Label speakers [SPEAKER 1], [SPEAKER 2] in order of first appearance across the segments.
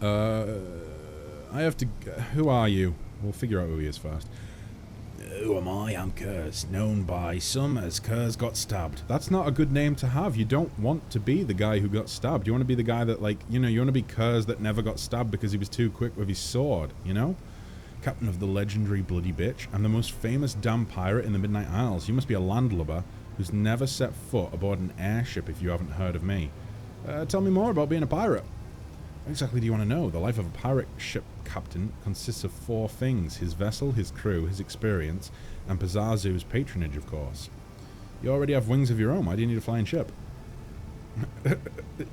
[SPEAKER 1] I have to... who are you? We'll figure out who he is first. Who am I? I'm Kurz, known by some as Kurz got stabbed. That's not a good name to have. You don't want to be the guy who got stabbed. You want to be the guy that, like, you know, you want to be Kurz that never got stabbed because he was too quick with his sword, you know? Captain of the legendary Bloody Bitch. I'm the most famous damn pirate in the Midnight Isles. You must be a landlubber who's never set foot aboard an airship if you haven't heard of me. Tell me more about being a pirate. What exactly do you want to know? The life of a pirate ship captain consists of 4 things. His vessel, his crew, his experience, and Pazazu's patronage, of course. You already have wings of your own. Why do you need a flying ship?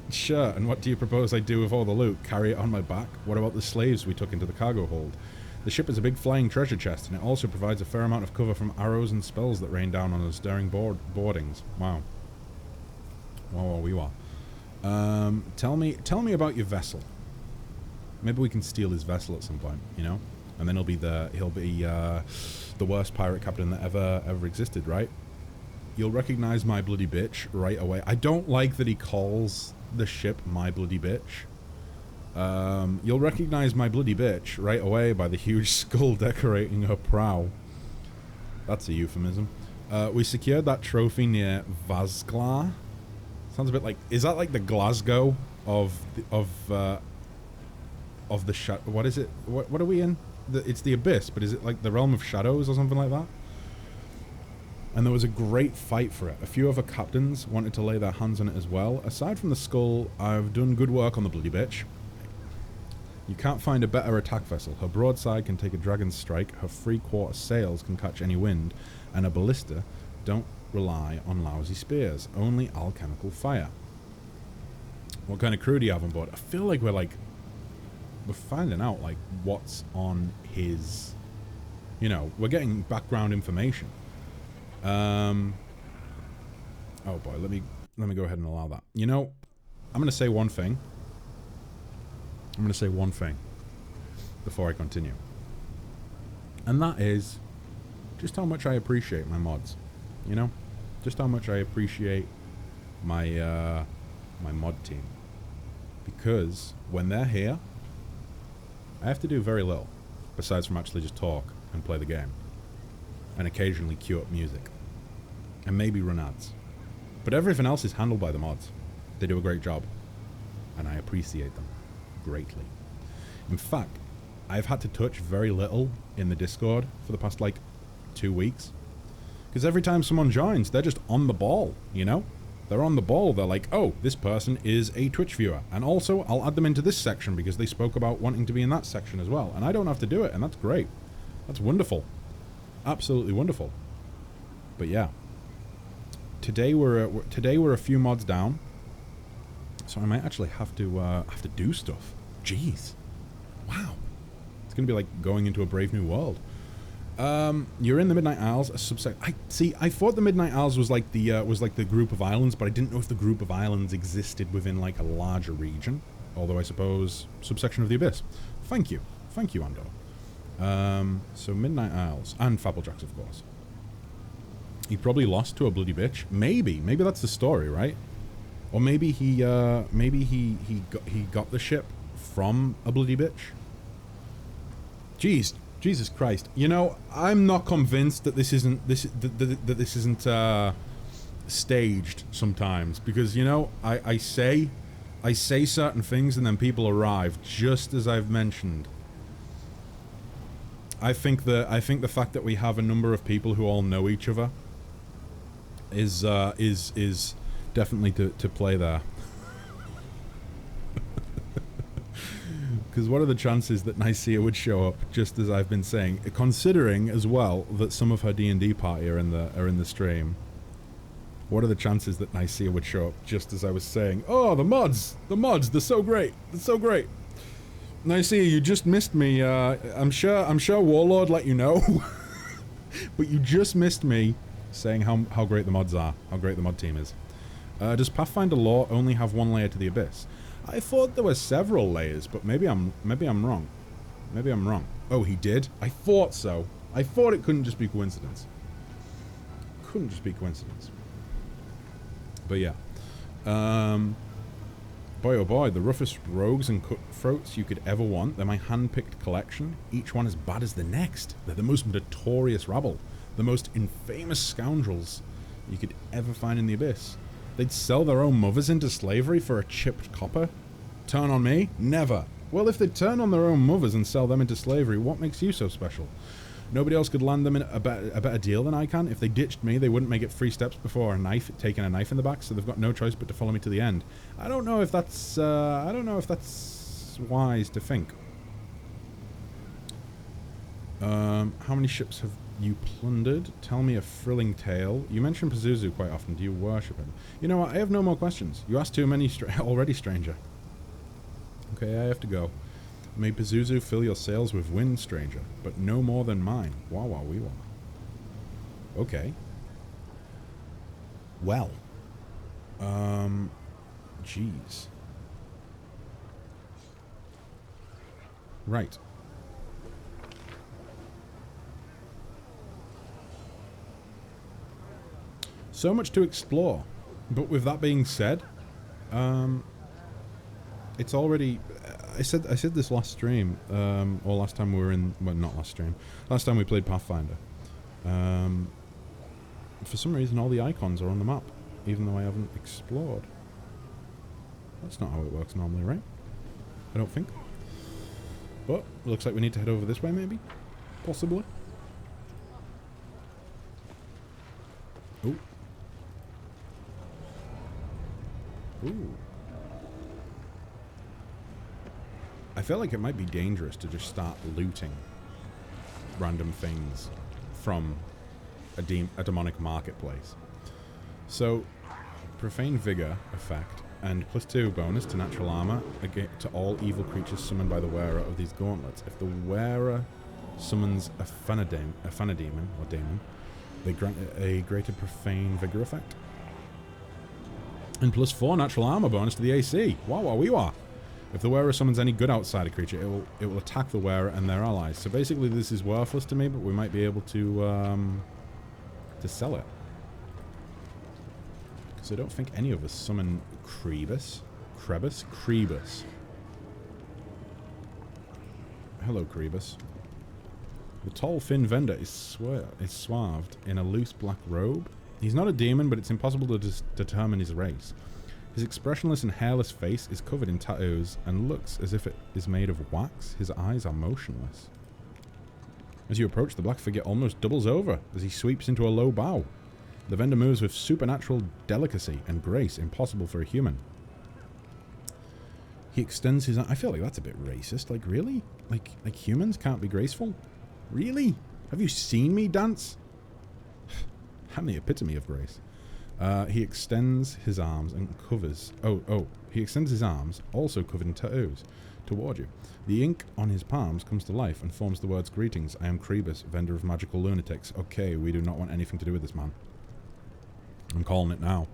[SPEAKER 1] Sure, and what do you propose I do with all the loot? Carry it on my back? What about the slaves we took into the cargo hold? The ship is a big flying treasure chest, and it also provides a fair amount of cover from arrows and spells that rain down on us during boardings. Wow. Wow, we are. Tell me about your vessel. Maybe we can steal his vessel at some point, you know? And then he'll be the worst pirate captain that ever existed, right? You'll recognize my bloody bitch right away. I don't like that he calls the ship my bloody bitch. You'll recognize my bloody bitch right away by the huge skull decorating her prow. That's a euphemism. We secured that trophy near Vazglar. Sounds a bit like... is that like the Glasgow of the what is it? What are we in? It's the Abyss, but is it like the Realm of Shadows or something like that? And there was a great fight for it. A few other captains wanted to lay their hands on it as well. Aside from the skull, I've done good work on the bloody bitch. You can't find a better attack vessel. Her broadside can take a dragon's strike, her 3/4 sails can catch any wind, and her ballista don't rely on lousy spears, only alchemical fire. What kind of crew do you have on board? I feel like we're finding out like what's on his, you know, we're getting background information. Oh boy, let me go ahead and allow that. You know, I'm gonna say one thing. Before I continue. And that is just how much I appreciate my mods. You know? Just how much I appreciate my my mod team. Because when they're here, I have to do very little. Besides from actually just talk and play the game. And occasionally cue up music. And maybe run ads. But everything else is handled by the mods. They do a great job. And I appreciate them greatly. In fact, I've had to touch very little in the Discord for the past, like, 2 weeks. Because every time someone joins, they're just on the ball, you know? They're on the ball. They're like, oh, this person is a Twitch viewer. And also, I'll add them into this section because they spoke about wanting to be in that section as well. And I don't have to do it, and that's great. That's wonderful. Absolutely wonderful. But yeah. Today we're a few mods down. So I might actually have to do stuff. Jeez. Wow. It's gonna be like going into a brave new world. You're in the Midnight Isles, a subset. I thought the Midnight Isles was like the group of islands, but I didn't know if the group of islands existed within like a larger region. Although I suppose subsection of the Abyss. Thank you, Ando. So Midnight Isles and Fabblejacks, of course. He probably lost to a bloody bitch. Maybe that's the story, right? Or maybe he got the ship from a bloody bitch. Jeez. Jesus Christ! You know, I'm not convinced that this isn't staged sometimes, because you know I say certain things and then people arrive just as I've mentioned. I think the fact that we have a number of people who all know each other is definitely to play there. Because what are the chances that Nicaea would show up just as I've been saying, considering as well that some of her D&D party are in the stream? What are the chances that Nicaea would show up just as I was saying, oh, the mods, they're so great, Nicaea, you just missed me. I'm sure Warlord let you know, but you just missed me saying how great the mods are, how great the mod team is. Does Pathfinder lore only have one layer to the Abyss? I thought there were several layers, but maybe I'm wrong. Maybe I'm wrong. Oh, he did? I thought so. I thought it couldn't just be coincidence. Couldn't just be coincidence. But yeah. Boy oh boy, the roughest rogues and cutthroats you could ever want. They're my hand-picked collection, each one as bad as the next. They're the most notorious rabble, the most infamous scoundrels you could ever find in the Abyss. They'd sell their own mothers into slavery for a chipped copper? Turn on me? Never. Well, if they'd turn on their own mothers and sell them into slavery, what makes you so special? Nobody else could land them in a better deal than I can. If they ditched me, they wouldn't make it 3 steps before taking a knife in the back, so they've got no choice but to follow me to the end. I don't know if that's wise to think. How many ships have you plundered? Tell me a thrilling tale. You mention Pazuzu quite often. Do you worship him? You know what? I have no more questions. You asked too many already, stranger. Okay, I have to go. May Pazuzu fill your sails with wind, stranger, but no more than mine. Wah wah wee wah. Okay. Well. Jeez. Right. So much to explore. But with that being said, it's already... I said this last stream, or last time we were in... Well, not last stream. Last time we played Pathfinder. For some reason, all the icons are on the map, even though I haven't explored. That's not how it works normally, right? I don't think. But, it looks like we need to head over this way, maybe? Possibly. Oh. Ooh. I feel like it might be dangerous to just start looting random things from a demonic marketplace. So, Profane Vigor effect and +2 bonus to natural armor to all evil creatures summoned by the wearer of these gauntlets. If the wearer summons a Fanademon, or daemon, they grant a greater Profane Vigor effect. And +4 natural armor bonus to the AC. Wah wah wee wah. If the wearer summons any good outsider creature, it will attack the wearer and their allies. So basically, this is worthless to me, but we might be able to sell it. Because I don't think any of us summon Krebus. Hello, Krebus. The tall, thin vendor is swathed in a loose black robe. He's not a demon, but it's impossible to determine his race. His expressionless and hairless face is covered in tattoos and looks as if it is made of wax. His eyes are motionless. As you approach, the black figure almost doubles over as he sweeps into a low bow. The vendor moves with supernatural delicacy and grace impossible for a human. He extends his... I feel like that's a bit racist. Like, really? Like humans can't be graceful? Really? Have you seen me dance? I'm the epitome of grace. He extends his arms and covers... He extends his arms, also covered in tattoos, toward you. The ink on his palms comes to life and forms the words, "Greetings, I am Krebus, vendor of magical lunatics." Okay, we do not want anything to do with this man. I'm calling it now.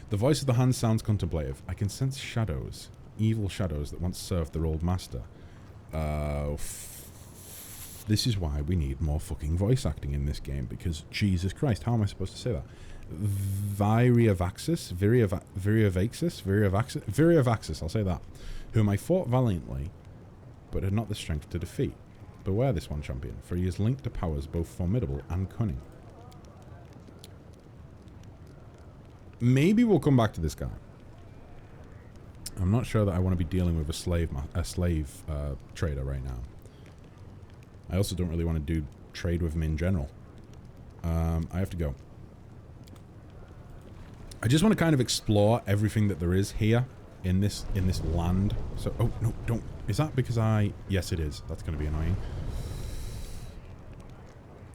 [SPEAKER 1] The voice of the hand sounds contemplative. I can sense shadows, evil shadows that once served their old master. This is why we need more fucking voice acting in this game, because Jesus Christ, how am I supposed to say that? Viriavaxis, I'll say that, whom I fought valiantly, but had not the strength to defeat. Beware this one, champion, for he is linked to powers both formidable and cunning. Maybe we'll come back to this guy. I'm not sure that I want to be dealing with a slave trader right now. I also don't really want to trade with him in general. I have to go. I just want to kind of explore everything that there is here in this land. So, oh no, don't. Is that because I? Yes, it is. That's going to be annoying.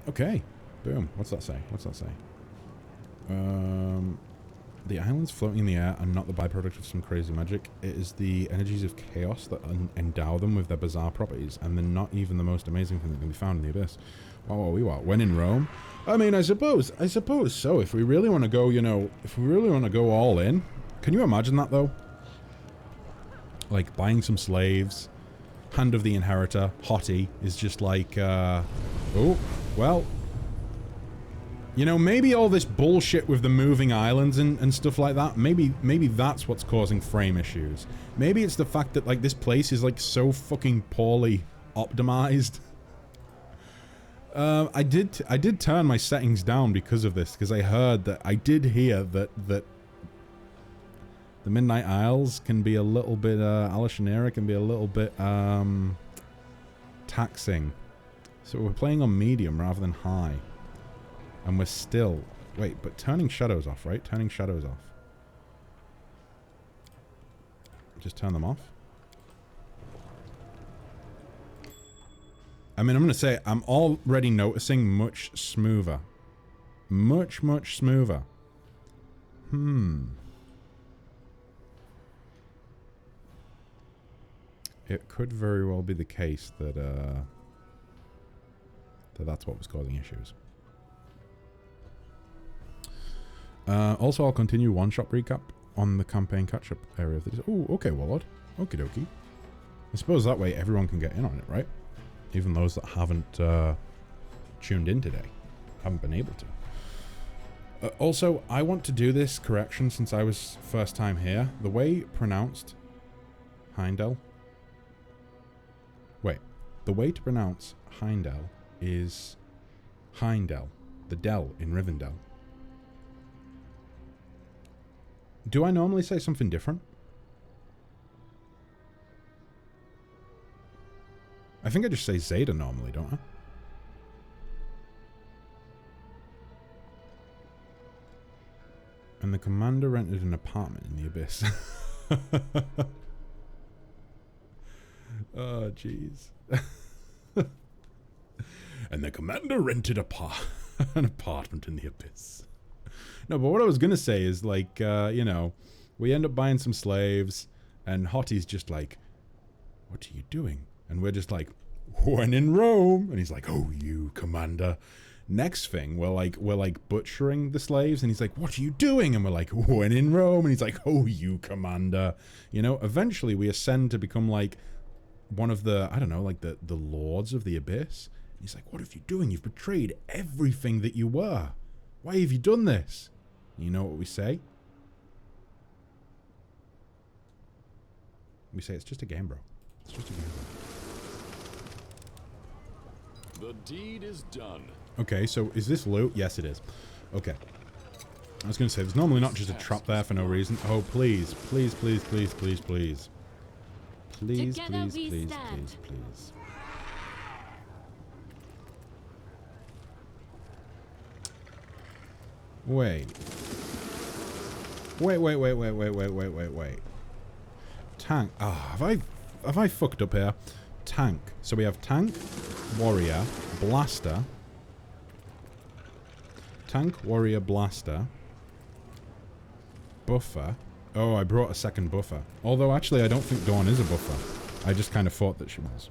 [SPEAKER 1] Okay, boom. What's that say? The islands floating in the air are not the byproduct of some crazy magic. It is the energies of chaos that endow them with their bizarre properties, and they're not even the most amazing thing that can be found in the Abyss. When in Rome? I mean, I suppose so. If we really want to go, if we really want to go all in, can you imagine that though? Like buying some slaves, Hand of the Inheritor, Hottie is just like, oh, well, You know, maybe all this bullshit with the moving islands and stuff like that, maybe that's what's causing frame issues. Maybe it's the fact that, like, this place is, like, so fucking poorly optimized. I did turn my settings down because of this, because I did hear that the Midnight Isles can be a little bit, Alishanera can be a little bit, taxing. So we're playing on medium rather than high. And we're still... Wait, but turning shadows off, right? Turning shadows off. Just turn them off. I mean, I'm going to say, I'm already noticing much smoother. Much smoother. It could very well be the case that, that's what was causing issues. Also, I'll continue one-shot recap on the campaign catch-up area of the... Oh, okay, WotR. Okie dokie. I suppose that way everyone can get in on it, right? Even those that haven't tuned in today. Haven't been able to. Also, I want to do this correction since I was first time here. The way pronounced... Heindel. Wait. The way to pronounce Heindel is... Heindel. The Dell in Rivendell. Do I normally say something different? I think I just say Zeta normally, don't I? And the commander rented an apartment in the Abyss. Oh, jeez. And the commander rented an apartment in the Abyss. No, but what I was going to say is, like, you know, we end up buying some slaves, and Hottie's just like, what are you doing? And we're just like, when in Rome. And he's like, oh, you, commander. Next thing, we're like butchering the slaves, and he's like, what are you doing? And we're like, when in Rome. And he's like, oh, you, commander. You know, eventually we ascend to become, like, one of the, I don't know, like, the lords of the Abyss. And he's like, what have you doing? You've betrayed everything that you were. Why have you done this? You know what we say? We say, it's just a game, bro. It's just a game, bro.
[SPEAKER 2] The deed is done.
[SPEAKER 1] Okay, so is this loot? Yes, it is. Okay. I was going to say, there's normally not just a trap there for no reason. Oh, please. Please, please, please, please, please. Please, please, please, please, please. Wait. Wait. Tank. Ah, have I fucked up here? Tank. So we have tank, warrior, blaster. Tank, warrior, blaster. Buffer. Oh, I brought a second buffer. Although, actually, I don't think Dawn is a buffer. I just kind of thought that she was.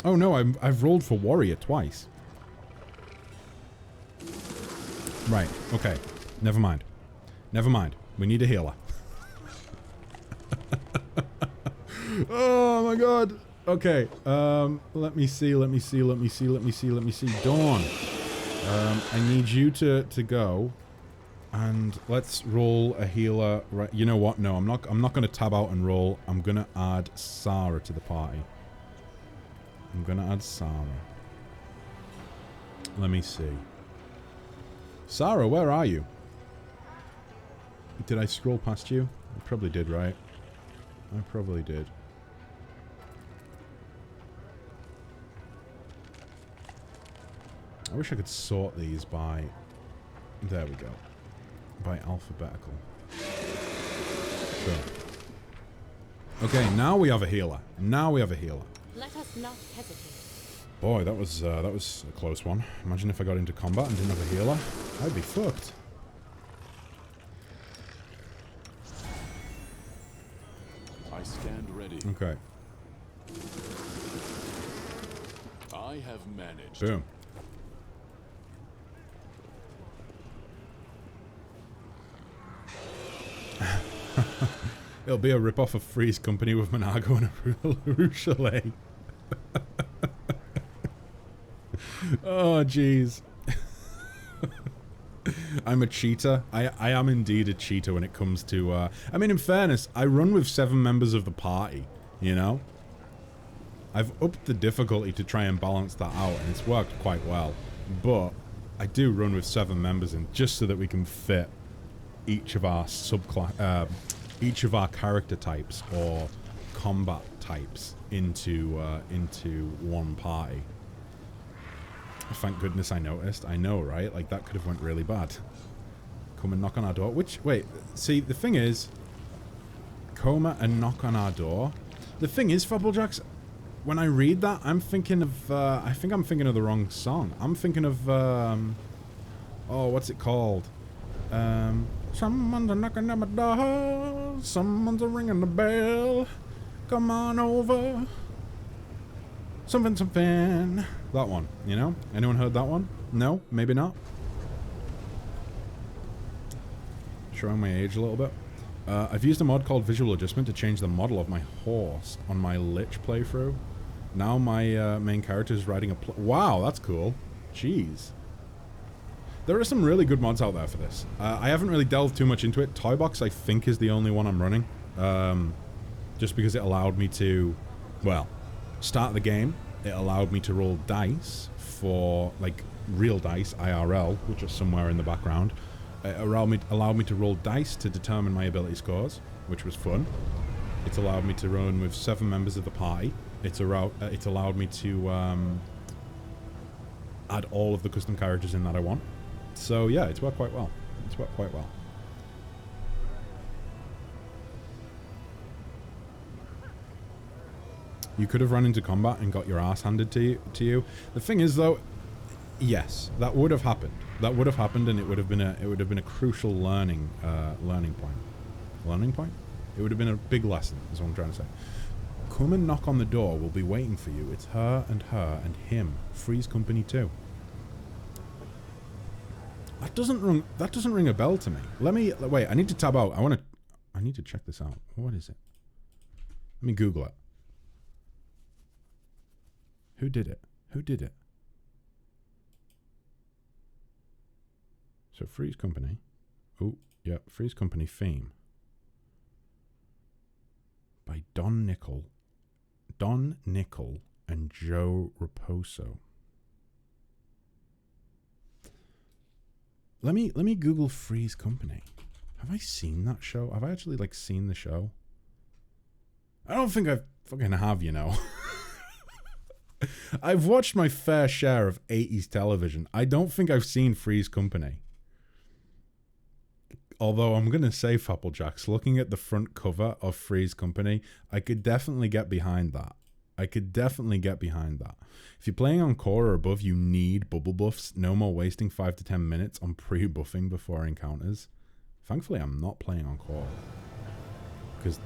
[SPEAKER 1] Oh, no, I've rolled for warrior twice. Right, okay. Never mind. Never mind. We need a healer. Oh my god. Okay, let me see. Dawn. I need you to go. And let's roll a healer. Right, you know what? No, I'm not gonna tab out and roll. I'm gonna add Sarah to the party. I'm gonna add Sarah. Let me see. Sarah, where are you? Did I scroll past you? I probably did, right? I probably did. I wish I could sort these by... There we go. By alphabetical. Sure. Okay, now we have a healer. Now we have a healer.
[SPEAKER 3] Let us not hesitate.
[SPEAKER 1] Boy, that was a close one. Imagine if I got into combat and didn't have a healer. I'd be fucked.
[SPEAKER 2] I stand ready.
[SPEAKER 1] Okay.
[SPEAKER 2] I have managed.
[SPEAKER 1] Boom. It'll be a rip-off of Freeze Company with Monago and a Rouge Chalet. Oh, jeez. I'm a cheater. I am indeed a cheater when it comes to, I mean, in fairness, I run with 7 members of the party, you know? I've upped the difficulty to try and balance that out, and it's worked quite well. But I do run with 7 members in just so that we can fit each of our each of our character types or combat types into one party. Thank goodness I noticed. I know, right? Like, that could have went really bad. Come and knock on our door. Wait, see, the thing is, coma and knock on our door. The thing is, Fabblejacks, when I read that, I'm thinking of, I think I'm thinking of the wrong song. I'm thinking of, oh, what's it called? Someone's a knocking at my door, someone's a ringing the bell, come on over, something, something. That one, you know? Anyone heard that one? No? Maybe not? Showing my age a little bit. I've used a mod called Visual Adjustment to change the model of my horse on my Lich playthrough. Now my main character is riding a wow, that's cool. Jeez. There are some really good mods out there for this. I haven't really delved too much into it. Toybox, I think, is the only one I'm running. Just because it allowed me to, well, start the game. It allowed me to roll dice for, like, real dice, IRL, which are somewhere in the background. It allowed me to roll dice to determine my ability scores, which was fun. It's allowed me to run with 7 members of the party. It's allowed me to add all of the custom characters in that I want. So yeah, it's worked quite well. It's worked quite well. You could have run into combat and got your ass handed to you. The thing is, though, yes, that would have happened. That would have happened, and it would have been a crucial learning point. Learning point? It would have been a big lesson, is what I'm trying to say. Come and knock on the door. We'll be waiting for you. It's her and him. Freeze Company too. That doesn't ring a bell to me. Wait, I need to tab out. I need to check this out. What is it? Let me Google it. Who did it? Who did it? So Freeze Company. Oh, yeah, Freeze Company theme. By Don Nickel and Joe Raposo. Let me Google Freeze Company. Have I seen that show? Have I actually, like, seen the show? I don't think I fucking have, you know. I've watched my fair share of 80s television. I don't think I've seen Freeze Company. Although I'm going to say, Fapplejacks, looking at the front cover of Freeze Company, I could definitely get behind that. If you're playing on core or above, you need bubble buffs. No more wasting 5 to 10 minutes on pre-buffing before encounters. Thankfully, I'm not playing on core. Because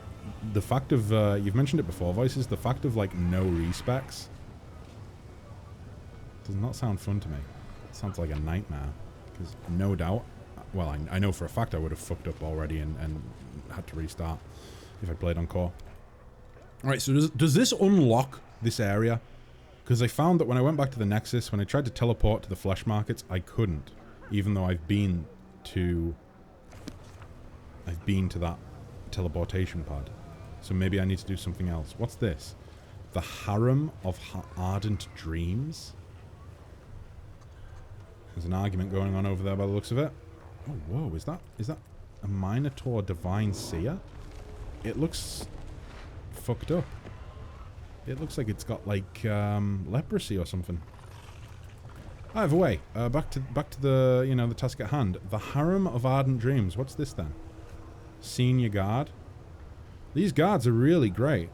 [SPEAKER 1] the fact of, you've mentioned it before, Voices, the fact of, like, no respecs does not sound fun to me. It sounds like a nightmare. Because no doubt, well, I know for a fact I would have fucked up already and had to restart if I played on core. Alright, so does this unlock this area? Because I found that when I went back to the Nexus, when I tried to teleport to the flesh markets, I couldn't. Even though I've been to that teleportation pad. So maybe I need to do something else. What's this? The Harem of Ardent Dreams? There's an argument going on over there by the looks of it. Oh, whoa, is that a Minotaur Divine Seer? It looks fucked up. It looks like it's got, like, leprosy or something. Either way, back to the, you know, the task at hand. The Harem of Ardent Dreams. What's this then? Senior Guard. These guards are really great.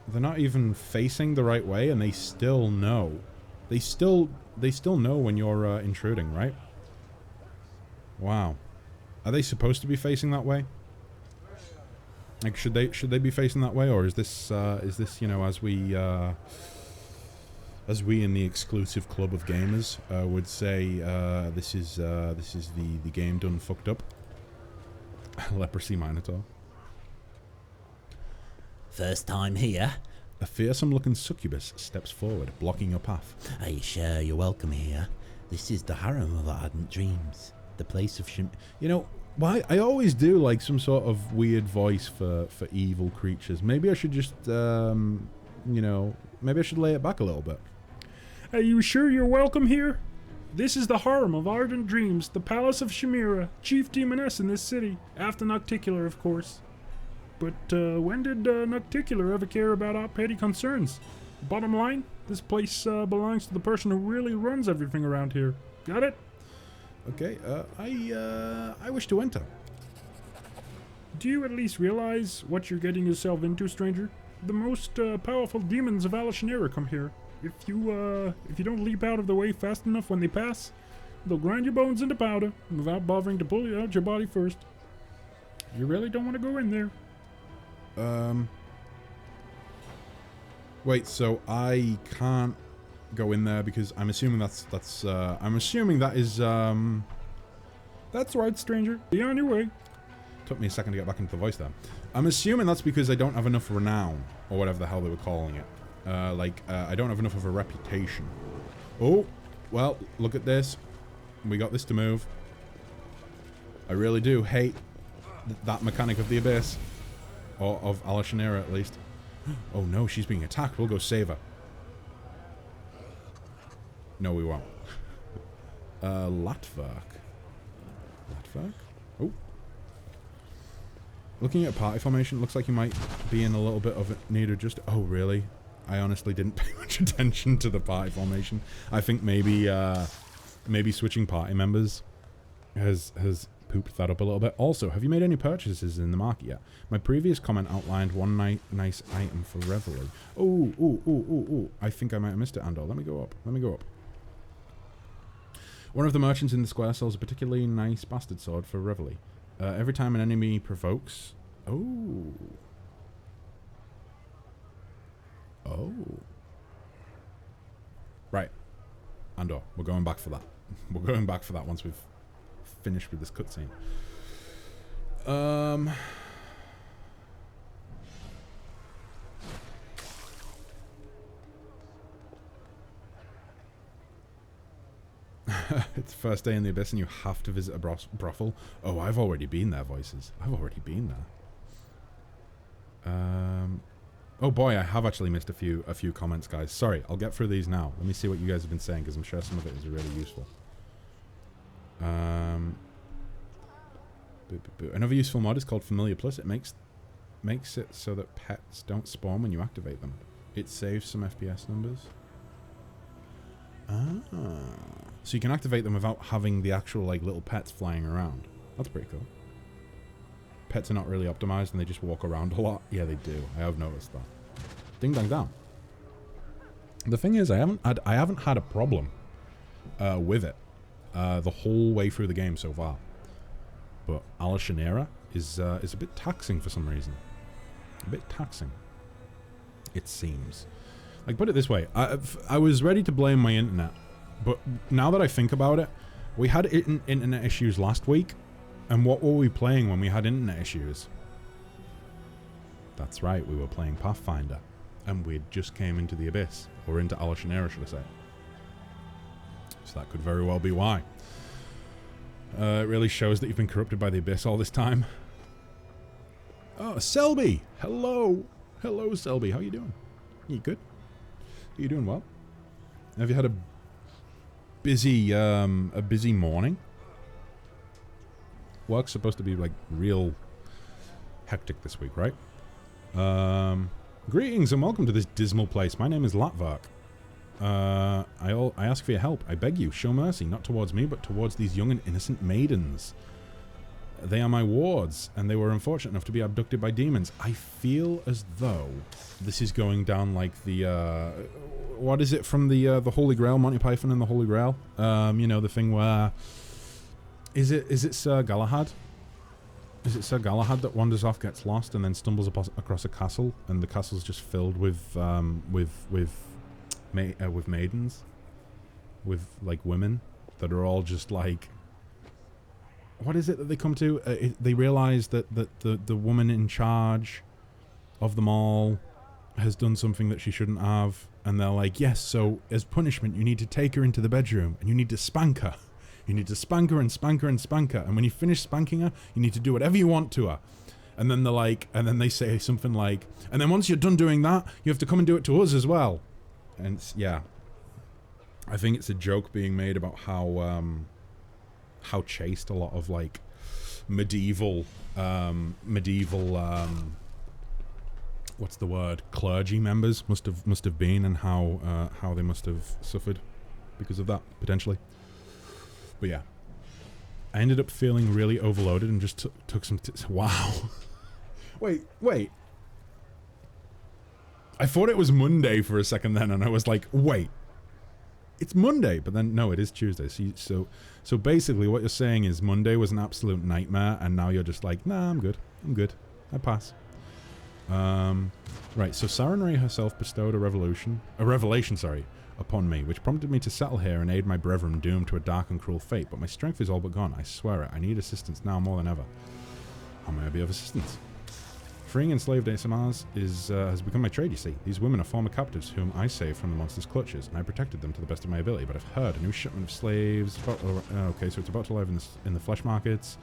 [SPEAKER 1] They're not even facing the right way, and they still know. They still know when you're intruding, right? Wow. Are they supposed to be facing that way? Like, should they be facing that way, or is this you know, as we in the exclusive club of gamers would say, this is the game done fucked up? Leprosy Minotaur.
[SPEAKER 3] First time here.
[SPEAKER 1] A fearsome-looking succubus steps forward, blocking your path.
[SPEAKER 3] Are you sure you're welcome here? This is the harem of ardent dreams. The place of
[SPEAKER 1] You know, why I always do like some sort of weird voice for evil creatures. Maybe I should just, you know, maybe I should lay it back a little bit.
[SPEAKER 4] Are you sure you're welcome here? This is the harem of ardent dreams, the palace of Chimera, chief demoness in this city, after Nocticular, of course. But when did Nocticular ever care about our petty concerns? Bottom line, this place belongs to the person who really runs everything around here. Got it?
[SPEAKER 1] Okay, I wish to enter.
[SPEAKER 4] Do you at least realize what you're getting yourself into, stranger? The most powerful demons of Alishanera come here. If you don't leap out of the way fast enough when they pass, they'll grind your bones into powder without bothering to pull you out your body first. You really don't want to go in there.
[SPEAKER 1] Wait, so I can't go in there because I'm assuming that's right, stranger.
[SPEAKER 4] Be on your way.
[SPEAKER 1] Took me a second to get back into the voice there. I'm assuming that's because I don't have enough renown, or whatever the hell they were calling it. I don't have enough of a reputation. Oh, well, look at this. We got this to move. I really do hate that mechanic of the Abyss. Or of Alishanera, at least. Oh no, she's being attacked. We'll go save her. No, we won't. Latvark. Latvark? Oh. Looking at party formation, looks like you might be in a little bit of need of just... Oh, really? I honestly didn't pay much attention to the party formation. I think maybe switching party members has pooped that up a little bit. Also, have you made any purchases in the market yet? My previous comment outlined one nice item for Reveille. Oh. I think I might have missed it, Andor. Let me go up. One of the merchants in the square sells a particularly nice bastard sword for Reveille. Every time an enemy provokes... Oh. Right. Andor, we're going back for that. We're going back for that once we've finished with this cutscene. It's the first day in the Abyss and you have to visit a brothel. Oh, I've already been there, voices. I've already been there. Oh boy, I have actually missed a few comments, guys. Sorry, I'll get through these now. Let me see what you guys have been saying, because I'm sure some of it is really useful. Another useful mod is called Familiar Plus. It makes it so that pets don't spawn when you activate them. It saves some FPS numbers. So you can activate them without having the actual like little pets flying around. That's pretty cool. Pets are not really optimized and they just walk around a lot. Yeah, they do. I have noticed that. Ding dang down. The thing is, I haven't had a problem with it the whole way through the game so far. But Alishanera is a bit taxing for some reason. A bit taxing. It seems. Like, put it this way, I was ready to blame my internet, but now that I think about it, we had internet issues last week, and what were we playing when we had internet issues? That's right, we were playing Pathfinder, and we just came into the Abyss, or into Alishanera, should I say. So that could very well be why. It really shows that you've been corrupted by the Abyss all this time. Oh, Selby! Hello! Hello, Selby, how you doing? You good? Are you doing well? Have you had a busy morning? Work's supposed to be like real hectic this week, right? Greetings and welcome to this dismal place. My name is Latvark. I ask for your help. I beg you, show mercy, not towards me, but towards these young and innocent maidens. They are my wards, and they were unfortunate enough to be abducted by demons. I feel as though this is going down like the, what is it from the Holy Grail, Monty Python and the Holy Grail? You know, the thing where, is it Sir Galahad? Is it Sir Galahad that wanders off, gets lost, and then stumbles across a castle, and the castle's just filled with maidens, with like women that are all just like, what is it that they come to? They realize that the woman in charge of them all, has done something that she shouldn't have, and they're like, yes, so as punishment you need to take her into the bedroom and you need to spank her. You need to spank her and spank her and spank her, and when you finish spanking her, you need to do whatever you want to her. And then they're like, and then they say something like, and then once you're done doing that, you have to come and do it to us as well. And it's, yeah, I think it's a joke being made about how chaste a lot of like medieval what's the word, clergy members must have been, and how they must have suffered because of that, potentially. But yeah, I ended up feeling really overloaded and just took some wow. wait, I thought it was Monday for a second then, and I was like, wait, it's Monday, but then no, it is Tuesday. So basically what you're saying is Monday was an absolute nightmare, and now you're just like, nah, I'm good, I pass. Right, so Sarenrae herself bestowed a revelation, upon me, which prompted me to settle here and aid my brethren doomed to a dark and cruel fate, but my strength is all but gone, I swear it. I need assistance now more than ever. How may I be of assistance? Freeing enslaved ASMRs has become my trade, you see. These women are former captives whom I saved from the monster's clutches, and I protected them to the best of my ability, but I've heard a new shipment of slaves... okay, so it's about to arrive in the flesh markets.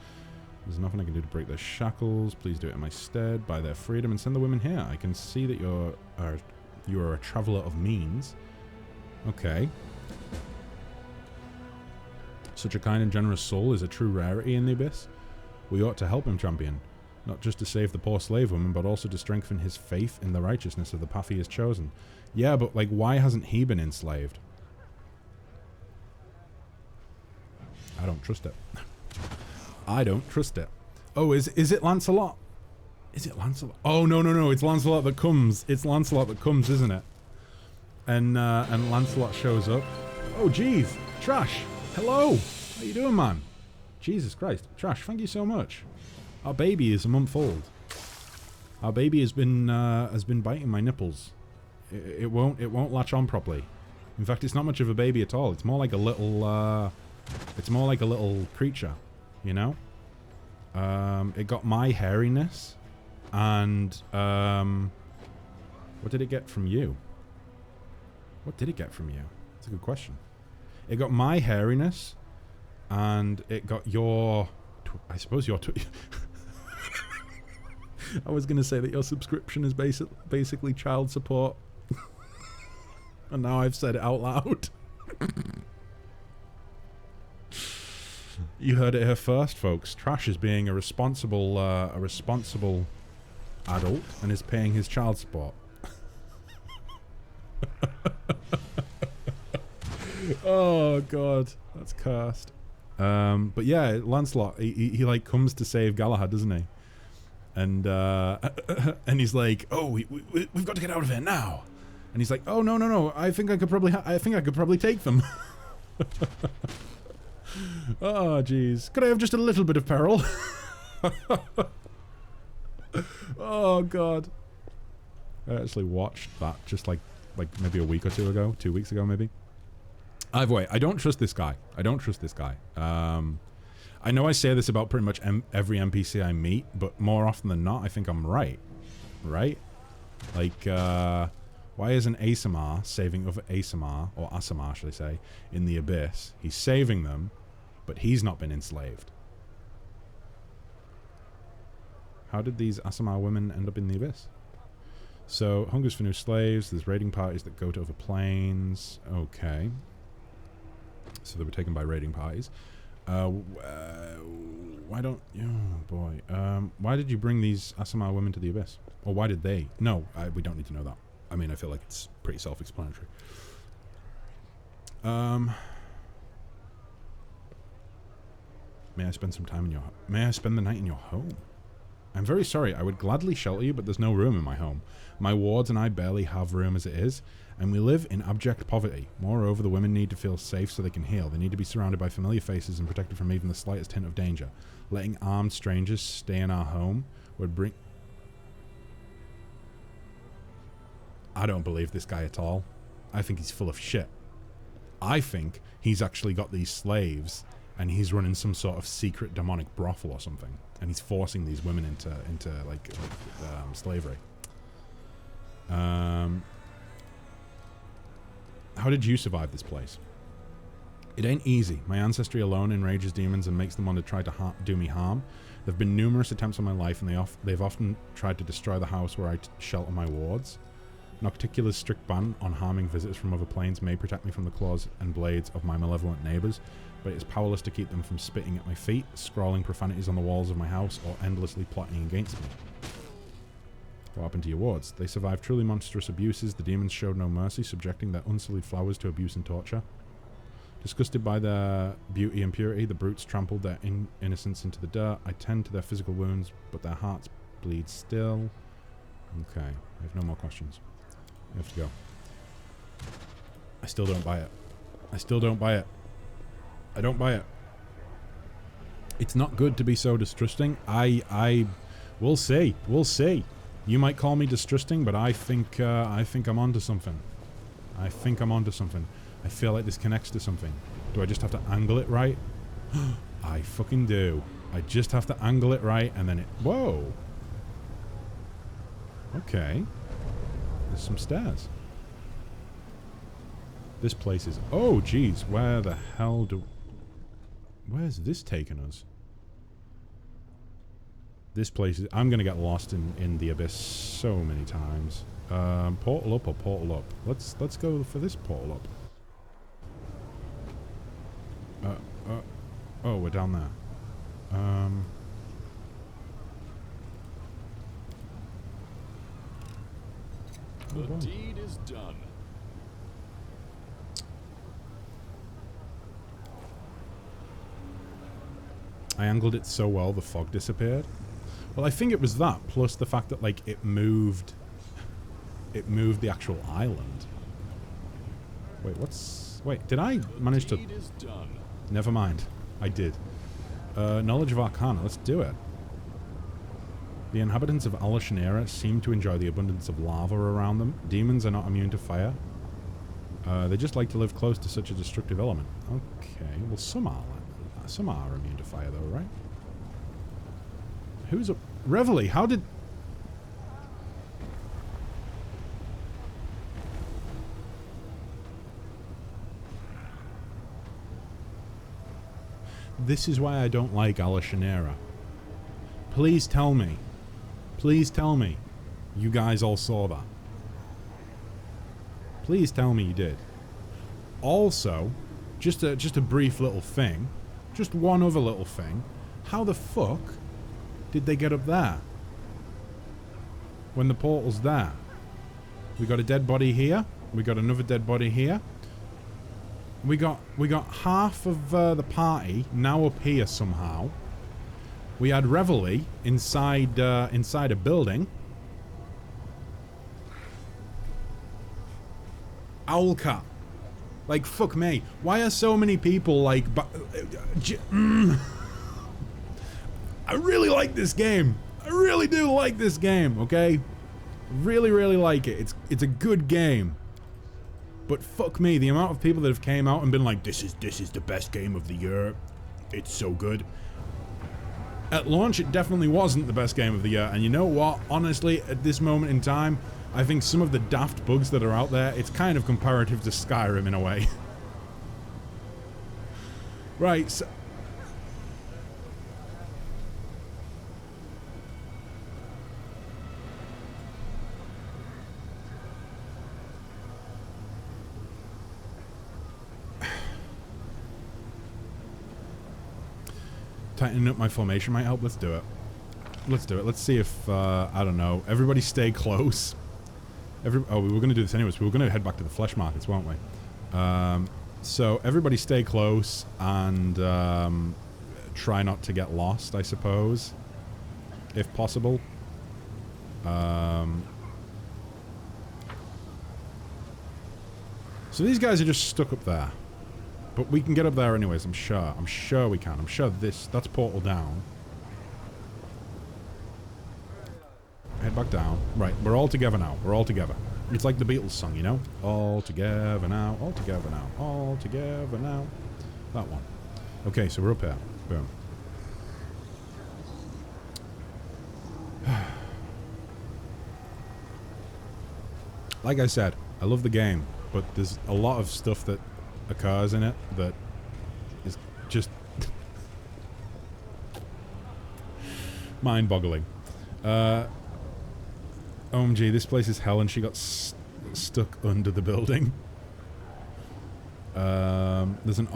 [SPEAKER 1] There's nothing I can do to break their shackles. Please do it in my stead. Buy their freedom and send the women here. I can see that you are a traveller of means. Okay. Such a kind and generous soul is a true rarity in the Abyss. We ought to help him, champion. Not just to save the poor slave woman, but also to strengthen his faith in the righteousness of the path he has chosen. Yeah, but like, why hasn't he been enslaved? I don't trust it. I don't trust it. Oh, is it Lancelot? Is it Lancelot? Oh, no, it's Lancelot that comes. It's Lancelot that comes, isn't it? And Lancelot shows up. Oh, jeez. Trash. Hello. How you doing, man? Jesus Christ. Trash, thank you so much. Our baby is a month old. Our baby has been biting my nipples. It won't latch on properly. In fact, it's not much of a baby at all. It's more like a little creature, you know? It got my hairiness, and what did it get from you? What did it get from you? That's a good question. It got my hairiness, and it got your... I suppose your... I was going to say that your subscription is basically child support. And now I've said it out loud. You heard it here first, folks. Trash is being a responsible adult and is paying his child support. Oh god, that's cursed. But yeah, Lancelot, he like comes to save Galahad, doesn't he? And and he's like, oh, we've got to get out of here now. And he's like, oh no, I think I could probably take them. Oh jeez, could I have just a little bit of peril? Oh god. I actually watched that just like maybe a week or 2 weeks ago maybe. Either way, I don't trust this guy. I know I say this about pretty much every NPC I meet, but more often than not, I think I'm right. Right? Like, why is an ASMR saving other ASMR, or ASMR should I say, in the Abyss? He's saving them, but he's not been enslaved. How did these ASMR women end up in the Abyss? So, hungers for new slaves, there's raiding parties that go to other planes. Okay. So they were taken by raiding parties. Why don't... Oh, boy. Why did you bring these ASMR women to the Abyss? Or why did they? No, we don't need to know that. I mean, I feel like it's pretty self-explanatory. May I spend some time in your... May I spend the night in your home? I'm very sorry. I would gladly shelter you, but there's no room in my home. My wards and I barely have room as it is, and we live in abject poverty. Moreover, the women need to feel safe so they can heal. They need to be surrounded by familiar faces and protected from even the slightest hint of danger. Letting armed strangers stay in our home would bring... I don't believe this guy at all. I think he's full of shit. I think he's actually got these slaves and he's running some sort of secret demonic brothel or something, and he's forcing these women into slavery. How did you survive this place? It ain't easy. My ancestry alone enrages demons and makes them want to try to do me harm. There have been numerous attempts on my life, and they've often tried to destroy the house where I shelter my wards. Nocticula's strict ban on harming visitors from other planes may protect me from the claws and blades of my malevolent neighbours, but it is powerless to keep them from spitting at my feet, scrawling profanities on the walls of my house, or endlessly plotting against me. What happened to your wards? They survived truly monstrous abuses. The demons showed no mercy, subjecting their unsullied flowers to abuse and torture. Disgusted by their beauty and purity, the brutes trampled their innocence into the dirt. I tend to their physical wounds, but their hearts bleed still. Okay, I have no more questions. I have to go. I still don't buy it. I still don't buy it. I don't buy it. It's not good to be so distrusting. We'll see. We'll see. You might call me distrusting, but I think I'm onto something. I think I'm onto something. I feel like this connects to something. Do I just have to angle it right? I fucking do. I just have to angle it right, and then it... Whoa! Okay. There's some stairs. This place is... Oh, jeez. Where the hell do... Where's this taking us? This place is... I'm going to get lost in the abyss so many times. Portal up or portal up? Let's go for this portal up. Oh, we're down there.
[SPEAKER 2] The deed is done.
[SPEAKER 1] I angled it so well the fog disappeared. Well, I think it was that, plus the fact that, like, it moved the actual island. Wait, wait, did I manage to...
[SPEAKER 2] Deed is done.
[SPEAKER 1] Never mind. I did. Knowledge of Arcana. Let's do it. The inhabitants of Alashanera seem to enjoy the abundance of lava around them. Demons are not immune to fire. They just like to live close to such a destructive element. Okay, well some are immune to fire though, right? Who's a... Reveille, how did... This is why I don't like Alashanera. Please tell me. Please tell me you guys all saw that. Please tell me you did. Also, just a brief little thing. Just one other little thing. How the fuck did they get up there? When the portal's there. We got a dead body here. We got another dead body here. We got half of the party now up here somehow. We had Reveille inside a building. Owlcat. Like, fuck me. Why are so many people like... I really like this game. I really do like this game, okay? Really, really like it. It's a good game. But fuck me, the amount of people that have came out and been like, this is the best game of the year. It's so good. At launch, it definitely wasn't the best game of the year. And you know what? Honestly, at this moment in time, I think some of the daft bugs that are out there, it's kind of comparative to Skyrim in a way. Right, so... Tightening up my formation might help. Let's do it. Let's do it. Let's see if, I don't know. Everybody stay close. Oh, we were going to do this anyways. We were going to head back to the flesh markets, weren't we? So, everybody stay close and try not to get lost, I suppose. If possible. So these guys are just stuck up there. But we can get up there anyways, I'm sure. I'm sure we can. I'm sure that's portal down. Head back down. Right, we're all together now. We're all together. It's like the Beatles song, you know? All together now, all together now, all together now. That one. Okay, so we're up here. Boom. Like I said, I love the game, but there's a lot of stuff that occurs in it that is just mind-boggling. OMG, this place is hell, and she got stuck under the building. There's an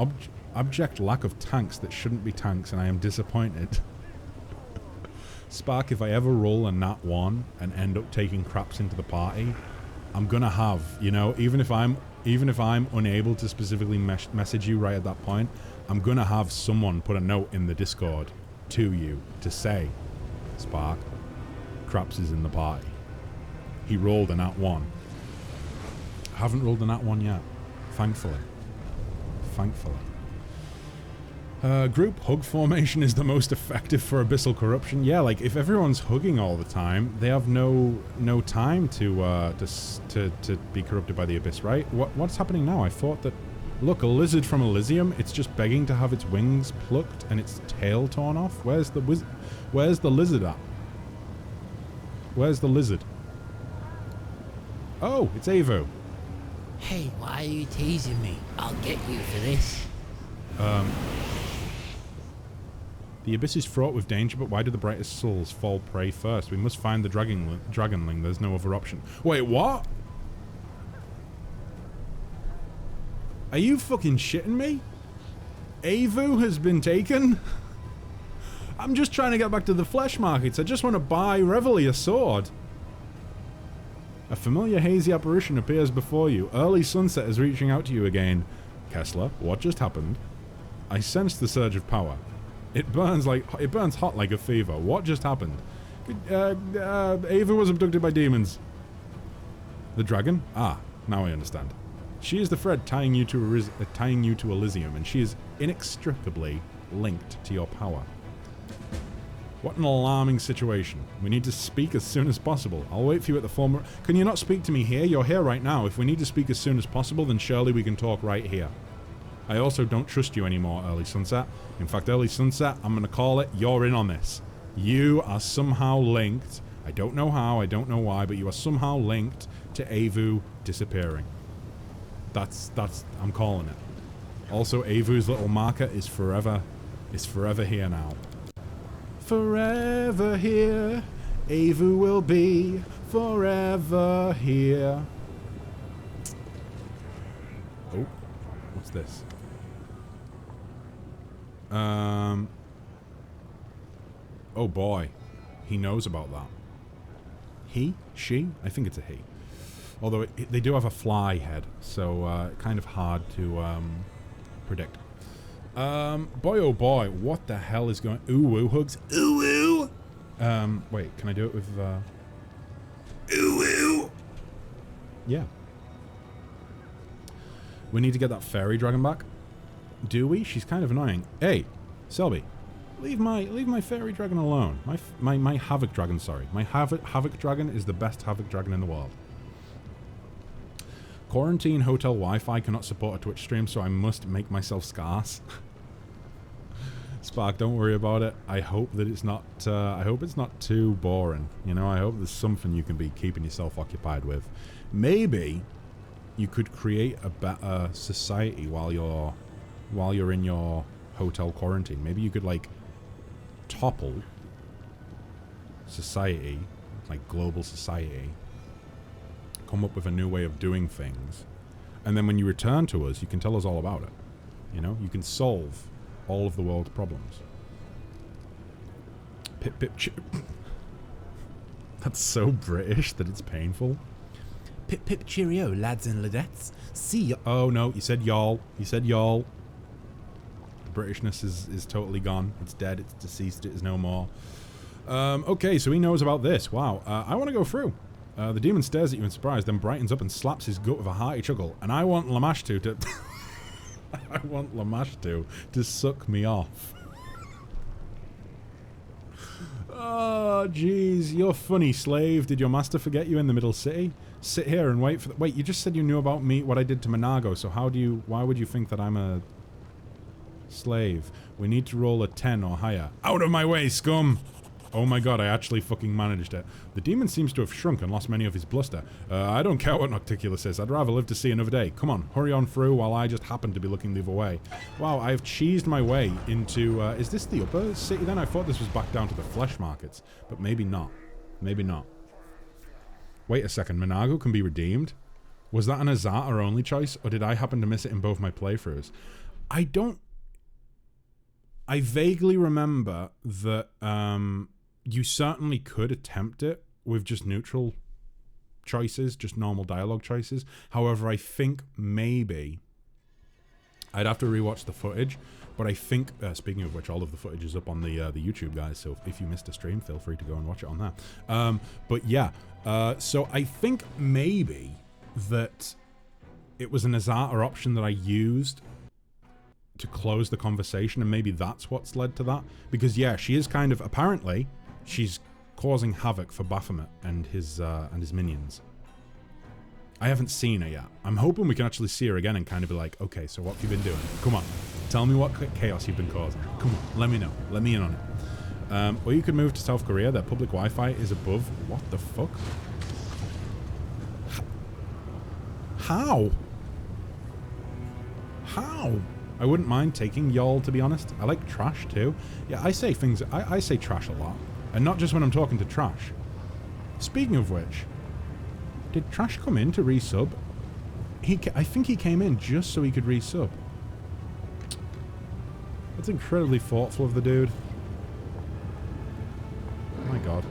[SPEAKER 1] abject lack of tanks that shouldn't be tanks, and I am disappointed. Spark, if I ever roll a nat 1 and end up taking craps into the party, I'm gonna have, you know, even if I'm unable to specifically message you right at that point, I'm gonna have someone put a note in the Discord to you to say, Spark, craps is in the party. He rolled a nat 1. I haven't rolled a nat 1 yet, thankfully. Thankfully. Group hug formation is the most effective for abyssal corruption. Yeah, like if everyone's hugging all the time, they have no time to be corrupted by the abyss, right? What's happening now? I thought that, look, a lizard from Elysium. It's just begging to have its wings plucked and its tail torn off. Where's the lizard at? Where's the lizard? Oh, it's Avo.
[SPEAKER 3] Hey, why are you teasing me? I'll get you for this.
[SPEAKER 1] The abyss is fraught with danger, but why do the brightest souls fall prey first? We must find the dragonling. There's no other option. Wait, what? Are you fucking shitting me? Avu has been taken? I'm just trying to get back to the flesh markets. I just want to buy Reveille a sword. A familiar hazy apparition appears before you. Early sunset is reaching out to you again. Kessler, what just happened? I sense the surge of power. It burns hot like a fever. What just happened? Ava was abducted by demons. The dragon? Ah, now I understand. She is the thread tying you to Elysium, and she is inextricably linked to your power. What an alarming situation. We need to speak as soon as possible. I'll wait for you at the former... Can you not speak to me here? You're here right now. If we need to speak as soon as possible, then surely we can talk right here. I also don't trust you anymore, Early Sunset. In fact, Early Sunset, I'm going to call it, you're in on this. You are somehow linked. I don't know how, I don't know why, but you are somehow linked to Avu disappearing. That's I'm calling it. Also, Avu's little marker is forever here now. Forever here, Avu will be forever here. Oh, what's this? Oh boy, he knows about that. He? She? I think it's a he. Although they do have a fly head, so kind of hard to predict. Boy oh boy, what the hell is going... Ooh woo hugs. Ooh woo! Wait, can I do it with... Ooh woo! Yeah. We need to get that fairy dragon back. Do we? She's kind of annoying. Hey, Selby, leave my fairy dragon alone. My havoc dragon, sorry. My havoc dragon is the best havoc dragon in the world. Quarantine hotel Wi-Fi cannot support a Twitch stream, so I must make myself scarce. Spark, don't worry about it. I hope that it's not. I hope it's not too boring. You know, I hope there's something you can be keeping yourself occupied with. Maybe you could create a better society while you're in your hotel quarantine. Maybe you could like topple society, like global society. Come up with a new way of doing things, and then when you return to us, you can tell us all about it. You know, you can solve all of the world's problems. Pip pip That's so British that it's painful.
[SPEAKER 3] Pip pip cheerio, lads and ladettes. See ya.
[SPEAKER 1] Oh no, you said y'all. You said y'all. The Britishness is totally gone. It's dead. It's deceased. It is no more. Okay, so he knows about this. Wow. I want to go through. The demon stares at you in surprise, then brightens up and slaps his gut with a hearty chuckle. And I want Lamashtu to... I want Lamashtu to suck me off. Oh, jeez. You're funny, slave. Did your master forget you in the middle city? Sit here and wait for... Wait, you just said you knew about me, what I did to Monago, so why would you think that I'm a... slave? We need to roll a 10 or higher. Out of my way, scum! Oh my god, I actually fucking managed it. The demon seems to have shrunk and lost many of his bluster. I don't care what Nocticula says. I'd rather live to see another day. Come on, hurry on through while I just happen to be looking the other way. Wow, I've cheesed my way into... is this the upper city then? I thought this was back down to the flesh markets. But maybe not. Maybe not. Wait a second. Minago can be redeemed? Was that an Azata only choice? Or did I happen to miss it in both my playthroughs? I vaguely remember that... you certainly could attempt it with just neutral choices, just normal dialogue choices. However, I think maybe I'd have to rewatch the footage, but I think, speaking of which, all of the footage is up on the YouTube, guys, so if you missed a stream, feel free to go and watch it on there. But yeah, so I think maybe that it was an Azata option that I used to close the conversation, and maybe that's what's led to that. Because yeah, she is kind of, apparently... she's causing havoc for Baphomet and his minions. I haven't seen her yet. I'm hoping we can actually see her again and kind of be like, okay, so what have you been doing? Come on. Tell me what chaos you've been causing. Come on, let me know. Let me in on it. Or you could move to South Korea. Their public Wi-Fi is above... what the fuck? How? How? I wouldn't mind taking y'all, to be honest. I like trash, too. Yeah, I say things... I say trash a lot. And not just when I'm talking to Trash. Speaking of which, did Trash come in to resub? I think he came in just so he could resub. That's incredibly thoughtful of the dude. Oh my god.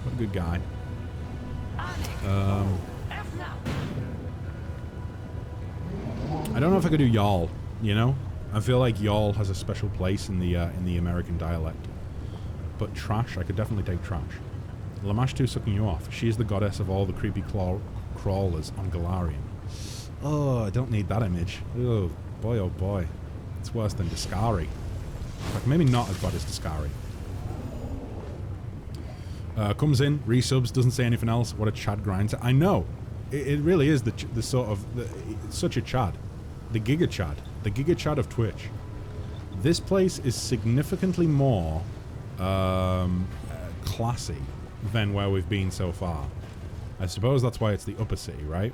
[SPEAKER 1] What a good guy. I don't know if I could do y'all, you know? I feel like y'all has a special place in the American dialect. But Trash, I could definitely take Trash. Lamashtu sucking you off. She is the goddess of all the creepy crawlers on Galarian. Oh, I don't need that image. Oh boy. It's worse than Discari. Like, maybe not as bad as Discari. Comes in, resubs, doesn't say anything else. What a Chad grinder. I know. It really is the sort of... it's such a Chad. The Giga Chad. The Giga Chad of Twitch. This place is significantly more... classy than where we've been so far. I suppose that's why it's the upper city, right?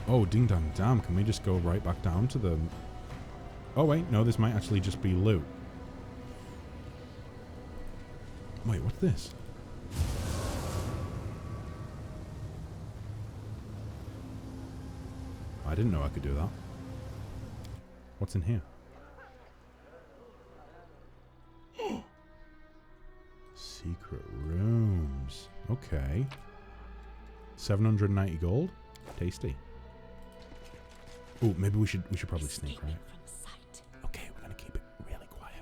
[SPEAKER 1] Oh, ding dong damn, can we just go right back down to the... oh wait, no, this might actually just be loot. Wait, what's this? I didn't know I could do that. What's in here? Secret rooms. Okay. 790 gold. Tasty. Oh, maybe we should probably sneak, right? Okay, we're gonna keep it really quiet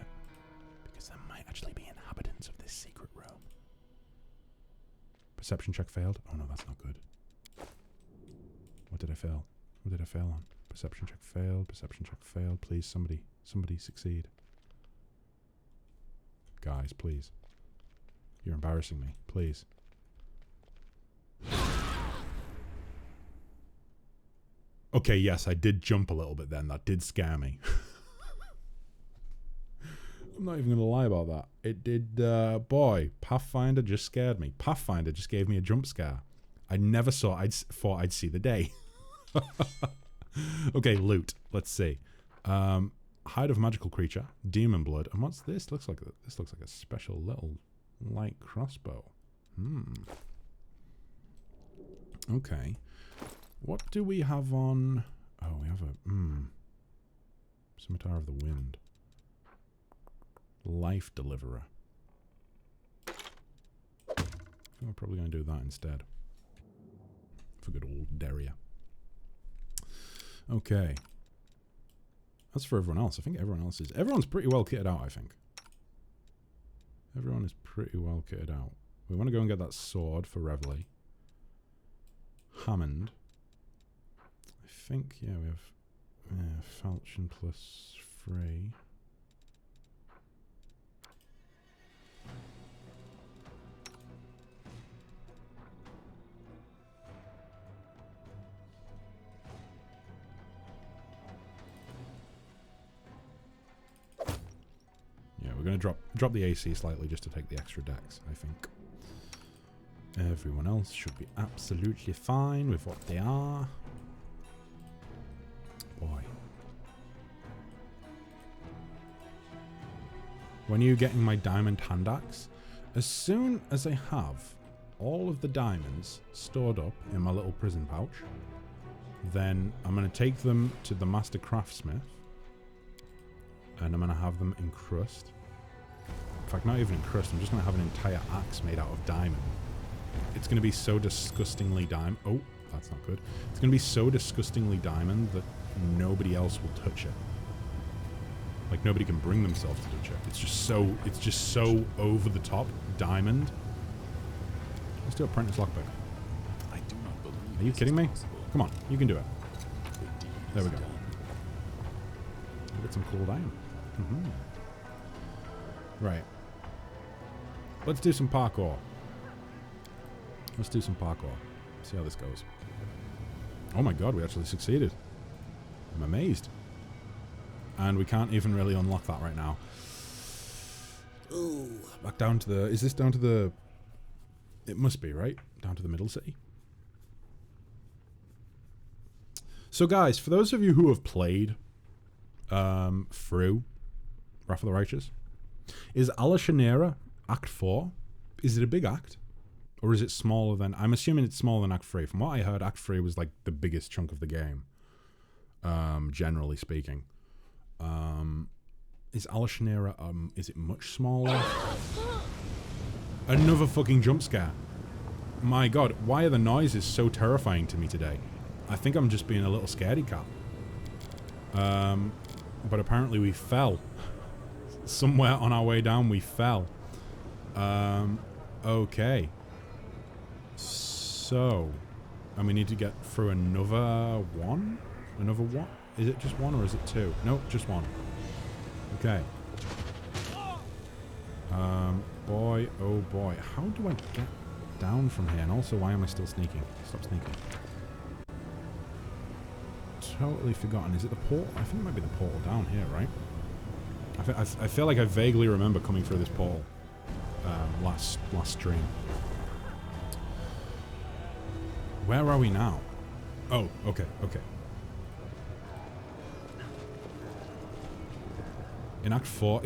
[SPEAKER 1] because there might actually be inhabitants of this secret room. Perception check failed. Oh no, that's not good. What did I fail? What did I fail on? Perception check failed. Perception check failed. Please, somebody succeed. Guys, please. You're embarrassing me. Please. Okay, yes, I did jump a little bit then. That did scare me. I'm not even going to lie about that. It did, boy, Pathfinder just scared me. Pathfinder just gave me a jump scare. I never thought I'd see the day. Okay, loot. Let's see. Hide of magical creature, demon blood, and what's this? This looks like a special little light crossbow. Okay. What do we have on? Oh, we have a Scimitar of the Wind. Life Deliverer. I think we're probably going to do that instead. For good old Daria. Okay. That's for everyone else. I think everyone's pretty well kitted out, I think. Everyone is pretty well kitted out. We want to go and get that sword for Reveille. Hammond. I think, yeah, we have falchion plus 3. We're going to drop the AC slightly just to take the extra decks, I think. Everyone else should be absolutely fine with what they are. Boy. When are you getting my diamond hand axe? As soon as I have all of the diamonds stored up in my little prison pouch, then I'm going to take them to the master craftsmith and I'm going to have them encrust. In fact, not even encrust, I'm just going to have an entire axe made out of diamond. It's going to be so disgustingly diamond. Oh, that's not good. It's going to be so disgustingly diamond that nobody else will touch it. Like, nobody can bring themselves to touch it. It's just so over the top diamond. Let's do apprentice lockpick.
[SPEAKER 2] I do not believe
[SPEAKER 1] Are you
[SPEAKER 2] this
[SPEAKER 1] kidding
[SPEAKER 2] is
[SPEAKER 1] me?
[SPEAKER 2] possible.
[SPEAKER 1] Come on, you can do it.
[SPEAKER 2] The deed
[SPEAKER 1] There we
[SPEAKER 2] is
[SPEAKER 1] go.
[SPEAKER 2] done.
[SPEAKER 1] Get some cooldown. Right. Let's do some parkour. Let's do some parkour. See how this goes. Oh my god, we actually succeeded. I'm amazed. And we can't even really unlock that right now. Ooh, back down to the... Is this down to the... It must be, right? Down to the middle city. So guys, for those of you who have played through Wrath of the Righteous, is Alashanera Act 4? Is it a big act? Or is it smaller than... I'm assuming it's smaller than Act 3. From what I heard, Act 3 was like the biggest chunk of the game. Generally speaking. Is Alashanera, is it much smaller? Another fucking jump scare. My god, why are the noises so terrifying to me today? I think I'm just being a little scaredy cat. But apparently we fell. Somewhere on our way down we fell. Okay. So, and we need to get through another one? Another one? Is it just one or is it two? Nope, just one. Okay. Boy, oh boy. How do I get down from here? And also, why am I still sneaking? Stop sneaking. Totally forgotten. Is it the portal? I think it might be the portal down here, right? I feel like I vaguely remember coming through this portal last stream. Where are we now? Oh, okay, okay. In Act 4...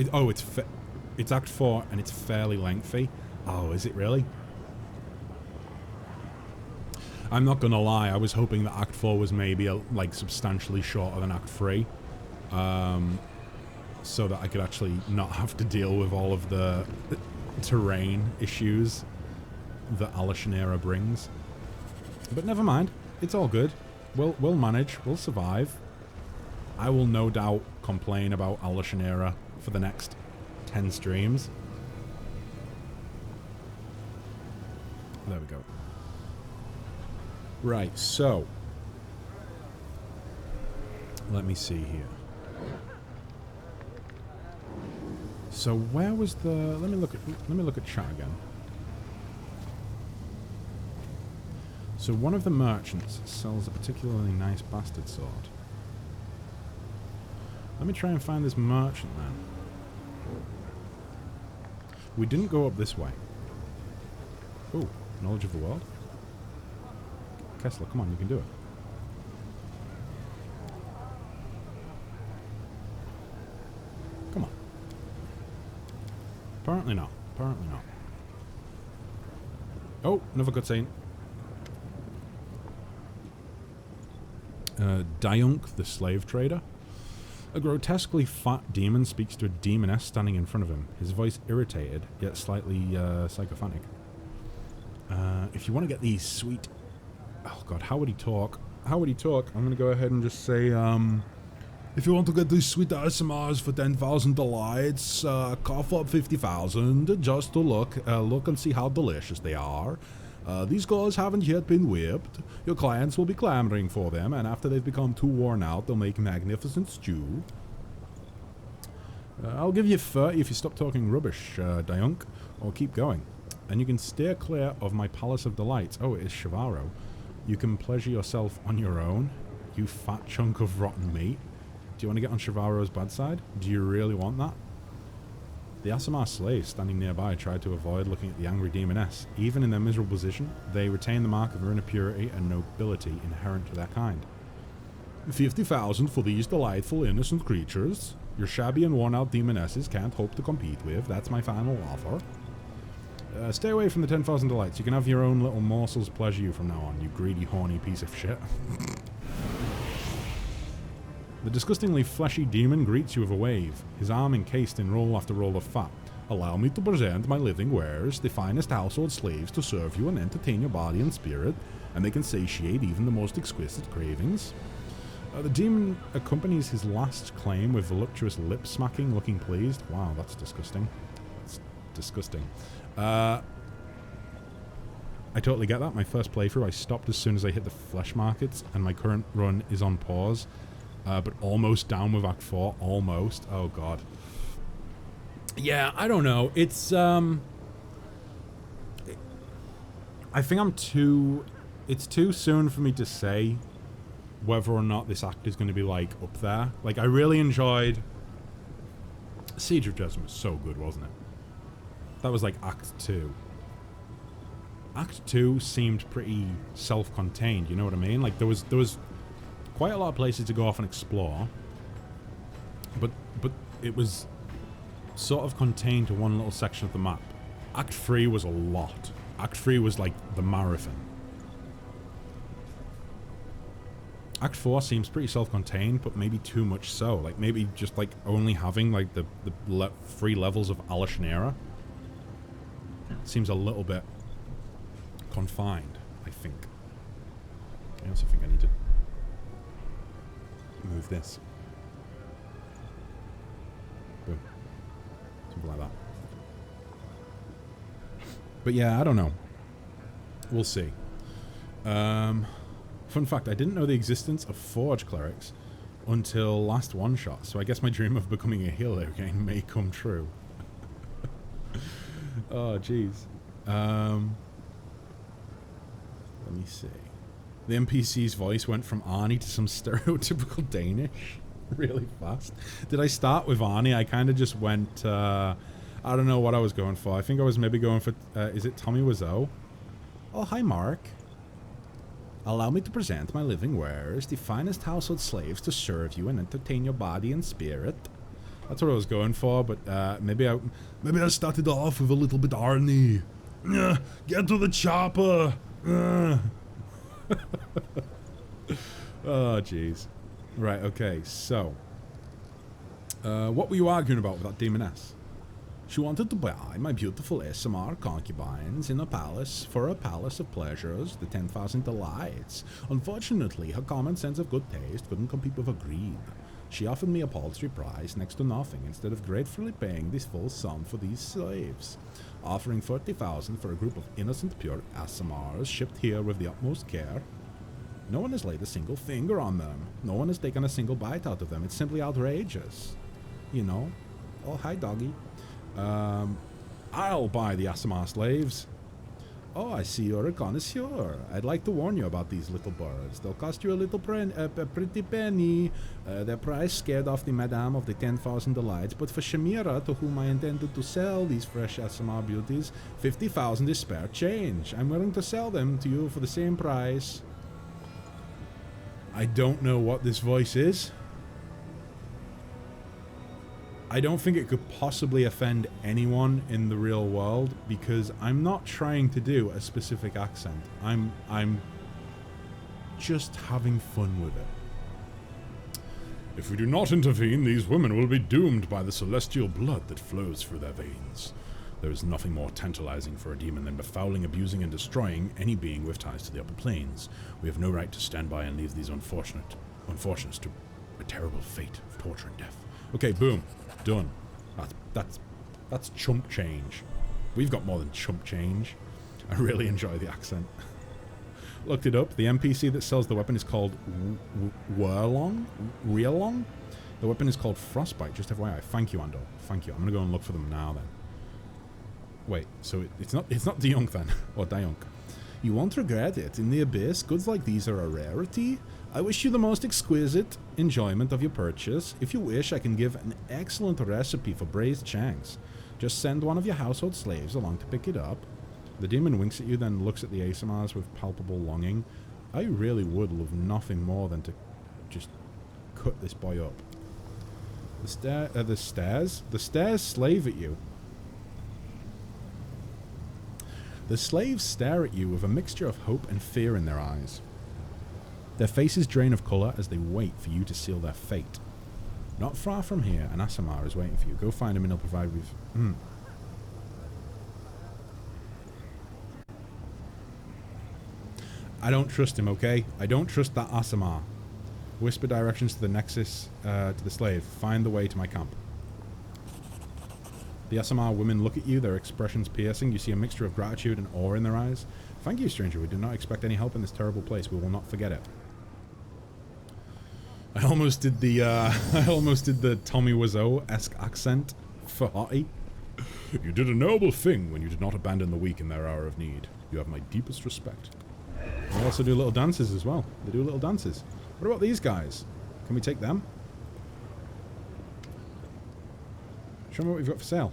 [SPEAKER 1] it's Act 4 and it's fairly lengthy. Oh, is it really? I'm not gonna lie, I was hoping that Act 4 was maybe like substantially shorter than Act 3. So that I could actually not have to deal with all of the terrain issues that Alashanera brings. But never mind, it's all good. We'll manage, we'll survive. I will no doubt complain about Alashanera for the next 10 streams. There we go. Right, so let me see here. So where was the... Let me look at chat again. So one of the merchants sells a particularly nice bastard sword. Let me try and find this merchant then. We didn't go up this way. Ooh, knowledge of the world? Kessler, come on, you can do it. Come on. Apparently not. Apparently not. Oh, another cutscene. Dayunk, the slave trader. A grotesquely fat demon speaks to a demoness standing in front of him, his voice irritated, yet slightly psychophonic. If you want to get these sweet... Oh god, how would he talk? How would he talk? I'm going to go ahead and just say, if you want to get these sweet ASMRs for 10,000 delights, cough up 50,000 just to look and see how delicious they are. These girls haven't yet been whipped. Your clients will be clamoring for them, and after they've become too worn out, they'll make magnificent stew. I'll give you 30 if you stop talking rubbish, Dayunk, or keep going. And you can steer clear of my Palace of Delights. Oh, it is Shavaro. You can pleasure yourself on your own, you fat chunk of rotten meat. Do you want to get on Shavaro's bad side? Do you really want that? The Asimar slaves standing nearby tried to avoid looking at the angry demoness. Even in their miserable position, they retain the mark of inner purity and nobility inherent to their kind. 50,000 for these delightful, innocent creatures. Your shabby and worn-out demonesses can't hope to compete with. That's my final offer. Stay away from the 10,000 delights. You can have your own little morsels pleasure you from now on, you greedy, horny piece of shit. The disgustingly fleshy demon greets you with a wave, his arm encased in roll after roll of fat. Allow me to present my living wares, the finest household slaves to serve you and entertain your body and spirit, and they can satiate even the most exquisite cravings. The demon accompanies his last claim with voluptuous lip-smacking, looking pleased. Wow, that's disgusting. That's disgusting. I totally get that. My first playthrough, I stopped as soon as I hit the flesh markets, and my current run is on pause. But almost down with Act 4. Almost. Oh, God. Yeah, I don't know. It's, I think it's too soon for me to say whether or not this act is going to be, like, up there. Like, I really enjoyed... Siege of Dresden was so good, wasn't it? That was, like, Act 2. Act 2 seemed pretty self-contained, you know what I mean? Like, there was quite a lot of places to go off and explore, but it was sort of contained to one little section of the map. Act 3 was a lot. Act 3 was like the marathon. Act 4 seems pretty self-contained, but maybe too much so. Like, maybe just like only having like the 3 levels of Alashnera seems a little bit confined, I think. I also think I need to move this. Boom. Something like that. But yeah, I don't know. We'll see. Fun fact, I didn't know the existence of Forge Clerics until last one-shot, so I guess my dream of becoming a healer again may come true. Oh, jeez. Let me see. The NPC's voice went from Arnie to some stereotypical Danish really fast. Did I start with Arnie? I kind of just went, I don't know what I was going for. I think I was maybe going for, is it Tommy Wiseau? Oh, hi, Mark. Allow me to present my living wares, the finest household slaves to serve you and entertain your body and spirit. That's what I was going for, but maybe I started off with a little bit Arnie. Get to the chopper. Oh, jeez. Right, okay, so. What were you arguing about with that demoness? She wanted to buy my beautiful SMR concubines in a palace for a palace of pleasures, the 10,000 delights. Unfortunately, her common sense of good taste couldn't compete with her greed. She offered me a paltry price next to nothing instead of gratefully paying this full sum for these slaves. Offering 30,000 for a group of innocent pure ASMRs shipped here with the utmost care. No one has laid a single finger on them. No one has taken a single bite out of them. It's simply outrageous. You know? Oh, hi, doggy. I'll buy the ASMR slaves. Oh, I see you're a connoisseur. I'd like to warn you about these little birds. They'll cost you a pretty penny. Their price scared off the madame of the 10,000 delights, but for Shamira, to whom I intended to sell these fresh ASMR beauties, 50,000 is spare change. I'm willing to sell them to you for the same price. I don't know what this voice is. I don't think it could possibly offend anyone in the real world because I'm not trying to do a specific accent. I'm just having fun with it. If we do not intervene, these women will be doomed by the celestial blood that flows through their veins. There is nothing more tantalizing for a demon than befouling, abusing, and destroying any being with ties to the upper planes. We have no right to stand by and leave these unfortunates to a terrible fate of torture and death. Okay, boom. Done. That's chump change. We've got more than chump change. I really enjoy the accent. Looked it up. The NPC that sells the weapon is called Rielong. The weapon is called Frostbite. Just FYI. Thank you, Ando. Thank you. I'm gonna go and look for them now then. Wait. So it's not Dionk then, or Dionk. You won't regret it. In the Abyss, goods like these are a rarity. I wish you the most exquisite enjoyment of your purchase. If you wish, I can give an excellent recipe for braised shanks. Just send one of your household slaves along to pick it up. The demon winks at you, then looks at the ASMRs with palpable longing. I really would love nothing more than to just cut this boy up. The stairs slave at you. The slaves stare at you with a mixture of hope and fear in their eyes. Their faces drain of colour as they wait for you to seal their fate. Not far from here, an Asamar is waiting for you. Go find him and he'll provide with... I don't trust him, okay? I don't trust that Asamar. Whisper directions to the Nexus, to the slave. Find the way to my camp. The Asamar women look at you, their expressions piercing. You see a mixture of gratitude and awe in their eyes. Thank you, stranger. We did not expect any help in this terrible place. We will not forget it. I almost did the Tommy Wiseau-esque accent for Hottie. You did a noble thing when you did not abandon the weak in their hour of need. You have my deepest respect. They also do little dances as well. They do little dances. What about these guys? Can we take them? Show me what we've got for sale.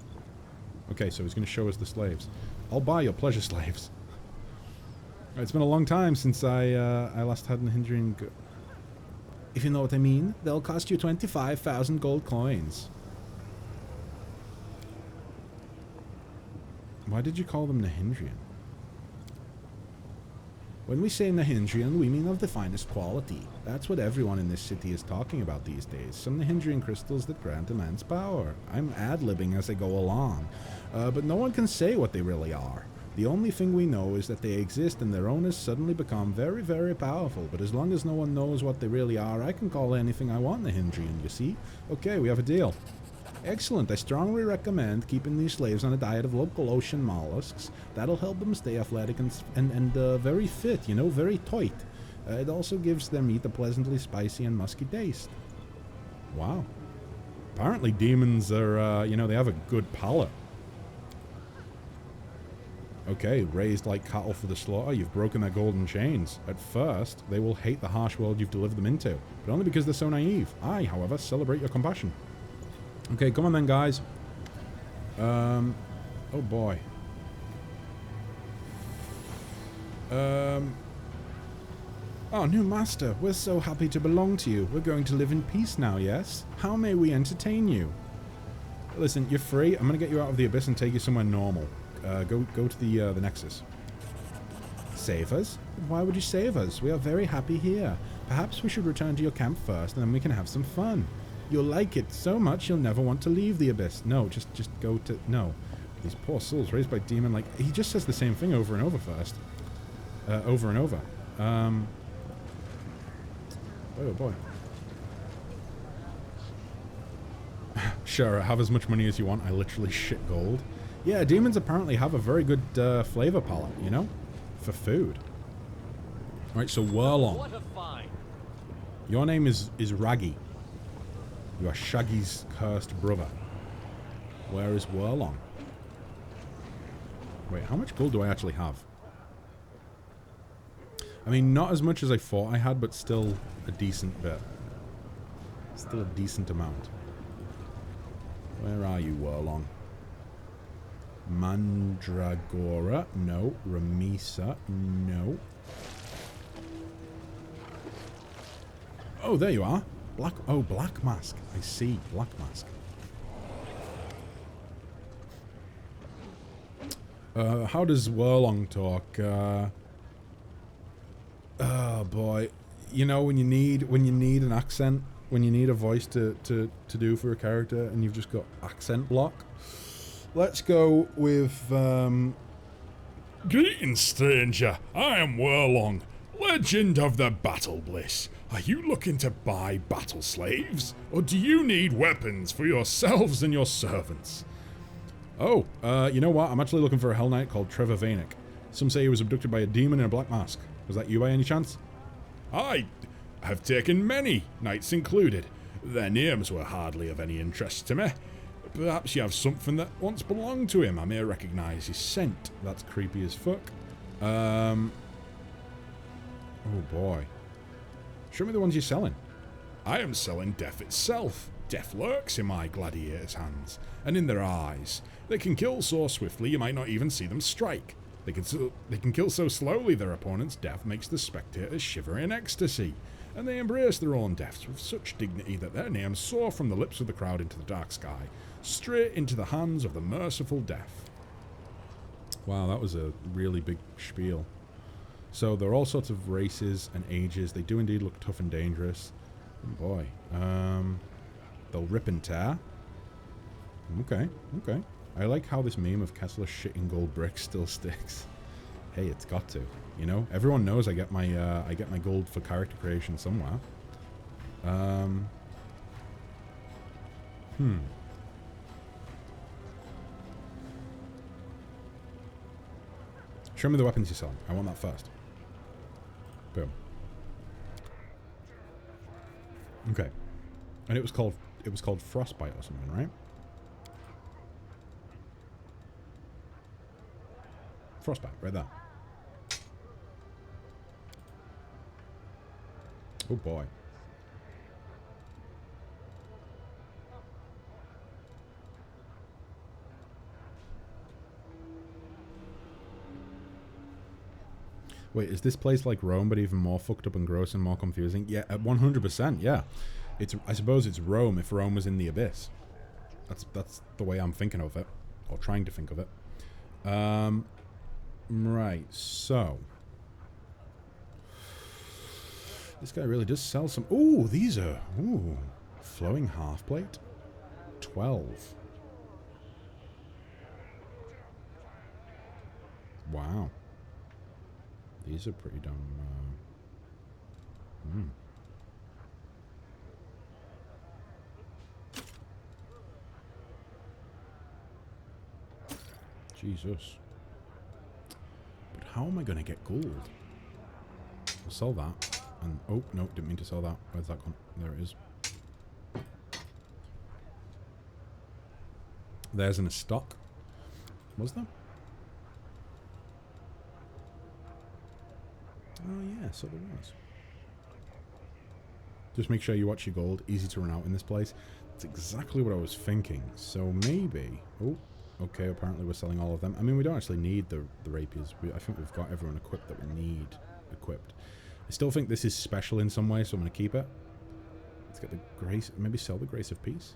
[SPEAKER 1] Okay, so he's going to show us the slaves. I'll buy your pleasure slaves. It's been a long time since I last had an hindering... If you know what I mean, they'll cost you 25,000 gold coins. Why did you call them Nahindrian? When we say Nahindrian, we mean of the finest quality. That's what everyone in this city is talking about these days. Some Nahindrian crystals that grant immense power. I'm ad-libbing as I go along. But no one can say what they really are. The only thing we know is that they exist and their owners suddenly become very, very powerful. But as long as no one knows what they really are, I can call anything I want Nahindrian, you see? Okay, we have a deal. Excellent. I strongly recommend keeping these slaves on a diet of local ocean mollusks. That'll help them stay athletic and very fit, you know, very tight. It also gives their meat a pleasantly spicy and musky taste. Wow. Apparently demons are, you know, they have a good palate. Okay, raised like cattle for the slaughter, you've broken their golden chains. At first, they will hate the harsh world you've delivered them into, but only because they're so naive. I, however, celebrate your compassion. Okay, come on then, guys. Oh boy. Oh, new master, we're so happy to belong to you. We're going to live in peace now, yes? How may we entertain you? Listen, you're free. I'm going to get you out of the abyss and take you somewhere normal. Go to the Nexus. Save us? Why would you save us? We are very happy here. Perhaps we should return to your camp first, and then we can have some fun. You'll like it so much you'll never want to leave the abyss. No, just go to... No. These poor souls raised by demon, like... He just says the same thing over and over first. Over and over. Oh boy. Sure, have as much money as you want. I literally shit gold. Yeah, demons apparently have a very good flavor palette, you know? For food. Alright, so Whirlong. Your name is Raggy. You are Shaggy's cursed brother. Where is Whirlong? Wait, how much gold do I actually have? I mean, not as much as I thought I had, but still a decent bit. Still a decent amount. Where are you, Whirlong? Mandragora? No. Ramisa? No. Oh, there you are. Black Mask. I see. Black Mask. How does Whirlong talk? Oh boy. You know, when you need an accent, when you need a voice to do for a character and you've just got accent block. Let's go with
[SPEAKER 5] Greetings, stranger. I am Whirlong, Legend of the Battle Bliss. Are you looking to buy battle slaves? Or do you need weapons for yourselves and your servants?
[SPEAKER 1] Oh, you know what? I'm actually looking for a Hell Knight called Trevor Vanek. Some say he was abducted by a demon in a black mask. Was that you by any chance?
[SPEAKER 5] I have taken many, knights included. Their names were hardly of any interest to me. Perhaps you have something that once belonged to him. I may recognize his scent.
[SPEAKER 1] That's creepy as fuck. Oh boy. Show me the ones you're selling.
[SPEAKER 5] I am selling death itself. Death lurks in my gladiators' hands, and in their eyes. They can kill so swiftly you might not even see them strike. They can kill so slowly their opponent's death makes the spectators shiver in ecstasy, and they embrace their own deaths with such dignity that their names soar from the lips of the crowd into the dark sky, straight into the hands of the merciful death.
[SPEAKER 1] Wow, that was a really big spiel. So there are all sorts of races and ages. They do indeed look tough and dangerous. Oh boy. They'll rip and tear. Okay, okay. I like how this meme of Kessler shitting gold bricks still sticks. Hey, it's got to. You know, everyone knows I get my gold for character creation somewhere. Show me the weapons you're selling. I want that first. Boom. Okay. And it was called Frostbite or something, right? Frostbite, right there. Oh boy. Wait, is this place like Rome, but even more fucked up and gross and more confusing? Yeah, 100%, yeah. I suppose it's Rome if Rome was in the abyss. That's the way I'm thinking of it. Or trying to think of it. Right, so... This guy really does sell some... Ooh, these are... Ooh. Flowing half plate? 12. Wow. These are pretty damn... Jesus. But how am I going to get gold? I'll sell that. And oh, no, didn't mean to sell that. Where's that gone? There it is. There's in a stock. Was there? Oh yeah, so there was. Just make sure you watch your gold. Easy to run out in this place. That's exactly what I was thinking. So maybe... Oh, okay, apparently we're selling all of them. I mean, we don't actually need the rapiers. I think we've got everyone equipped that we need equipped. I still think this is special in some way, so I'm going to keep it. Let's get the grace... Maybe sell the Grace of Peace.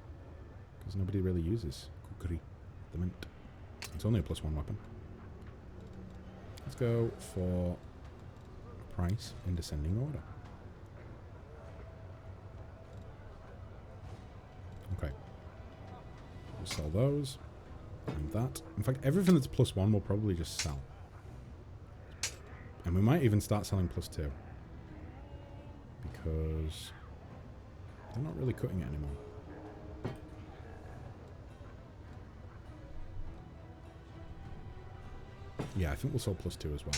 [SPEAKER 1] Because nobody really uses kukri at the mint. It's only a +1 weapon. Let's go for... price in descending order. Okay. We'll sell those. And that. In fact, everything that's +1 will probably just sell. And we might even start selling +2. Because they're not really cutting it anymore. Yeah, I think we'll sell +2 as well.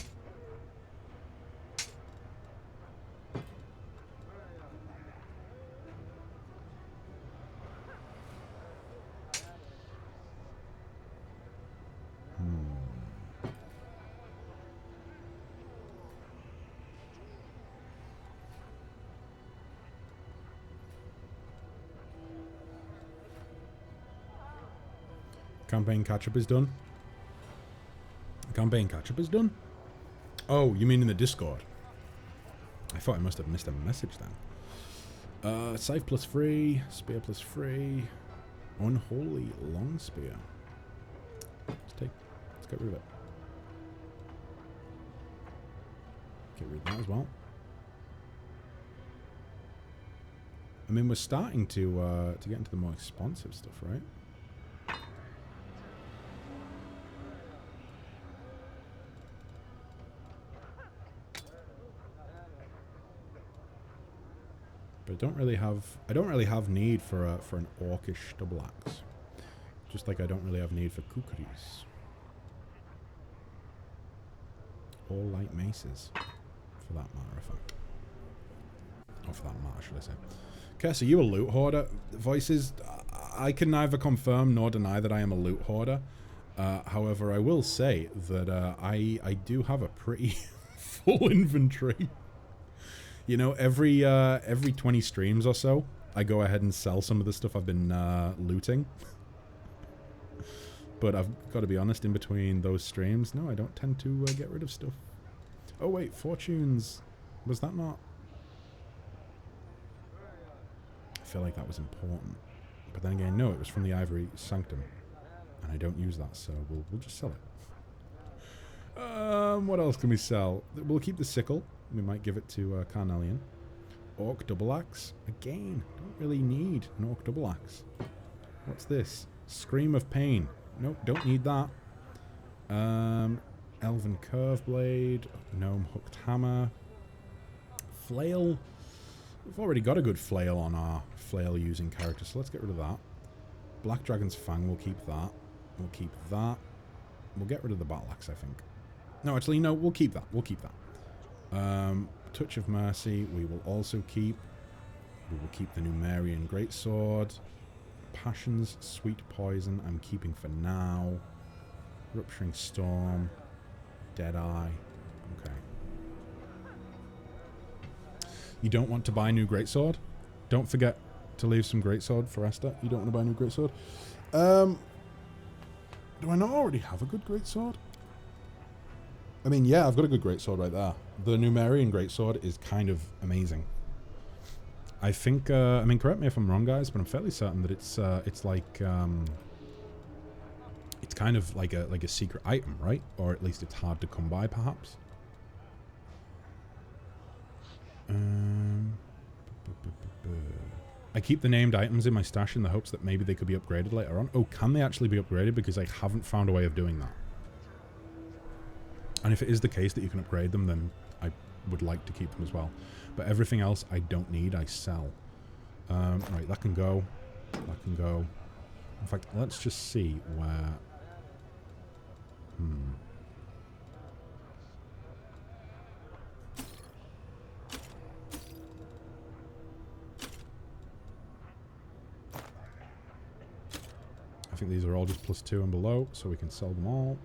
[SPEAKER 1] Campaign catch-up is done. Campaign catch-up is done? Oh, you mean in the Discord? I thought I must have missed a message then. Scythe +3, Spear +3, Unholy Long Spear. Let's get rid of it. Get rid of that as well. I mean, we're starting to get into the more expensive stuff, right? But I don't really have need for an orcish double axe. Just like I don't really have need for kukris. Or light maces, for that matter of fact. Or for that matter, should I say. Kess, are you a loot hoarder? Voices, I can neither confirm nor deny that I am a loot hoarder. However, I will say that I do have a pretty full inventory. You know, every 20 streams or so, I go ahead and sell some of the stuff I've been looting. But I've got to be honest, in between those streams, no, I don't tend to get rid of stuff. Oh wait, fortunes. Was that not? I feel like that was important. But then again, no, it was from the Ivory Sanctum. And I don't use that, so we'll just sell it. What else can we sell? We'll keep the sickle. We might give it to Carnelian. Orc double axe. Again, don't really need an orc double axe. What's this? Scream of pain. Nope, don't need that. Elven curve blade. Gnome hooked hammer. Flail. We've already got a good flail on our flail using character, so let's get rid of that. Black Dragon's Fang, we'll keep that. We'll keep that. We'll get rid of the battle axe, I think. No, actually, no, we'll keep that. We'll keep that. Touch of Mercy, we will also keep. We will keep the Numerian Greatsword. Passions, Sweet Poison, I'm keeping for now. Rupturing Storm. Deadeye. Okay. You don't want to buy a new Greatsword? Don't forget to leave some Greatsword for Esther. You don't want to buy a new Greatsword? Do I not already have a good Greatsword? I mean, yeah, I've got a good Greatsword right there. The Numerian Greatsword is kind of amazing. I think, I mean, correct me if I'm wrong, guys, but I'm fairly certain that it's like, it's kind of like a secret item, right? Or at least it's hard to come by, perhaps. I keep the named items in my stash in the hopes that maybe they could be upgraded later on. Oh, can they actually be upgraded? Because I haven't found a way of doing that. And if it is the case that you can upgrade them, then I would like to keep them as well. But everything else I don't need, I sell. Right, that can go. That can go. In fact, let's just see where... I think these are all just +2 and below, so we can sell them all.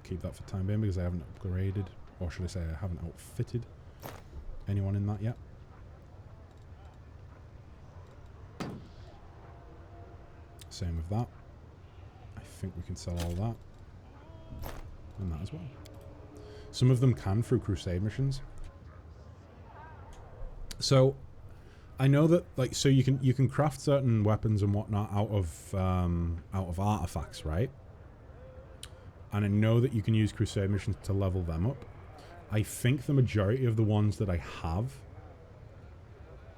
[SPEAKER 1] Keep that for the time being because I haven't upgraded, or should I say I haven't outfitted anyone in that yet. Same with that. I think we can sell all that. And that as well. Some of them can through crusade missions. So I know that, like, so you can craft certain weapons and whatnot out of artifacts, right? And I know that you can use crusade missions to level them up. I think the majority of the ones that I have,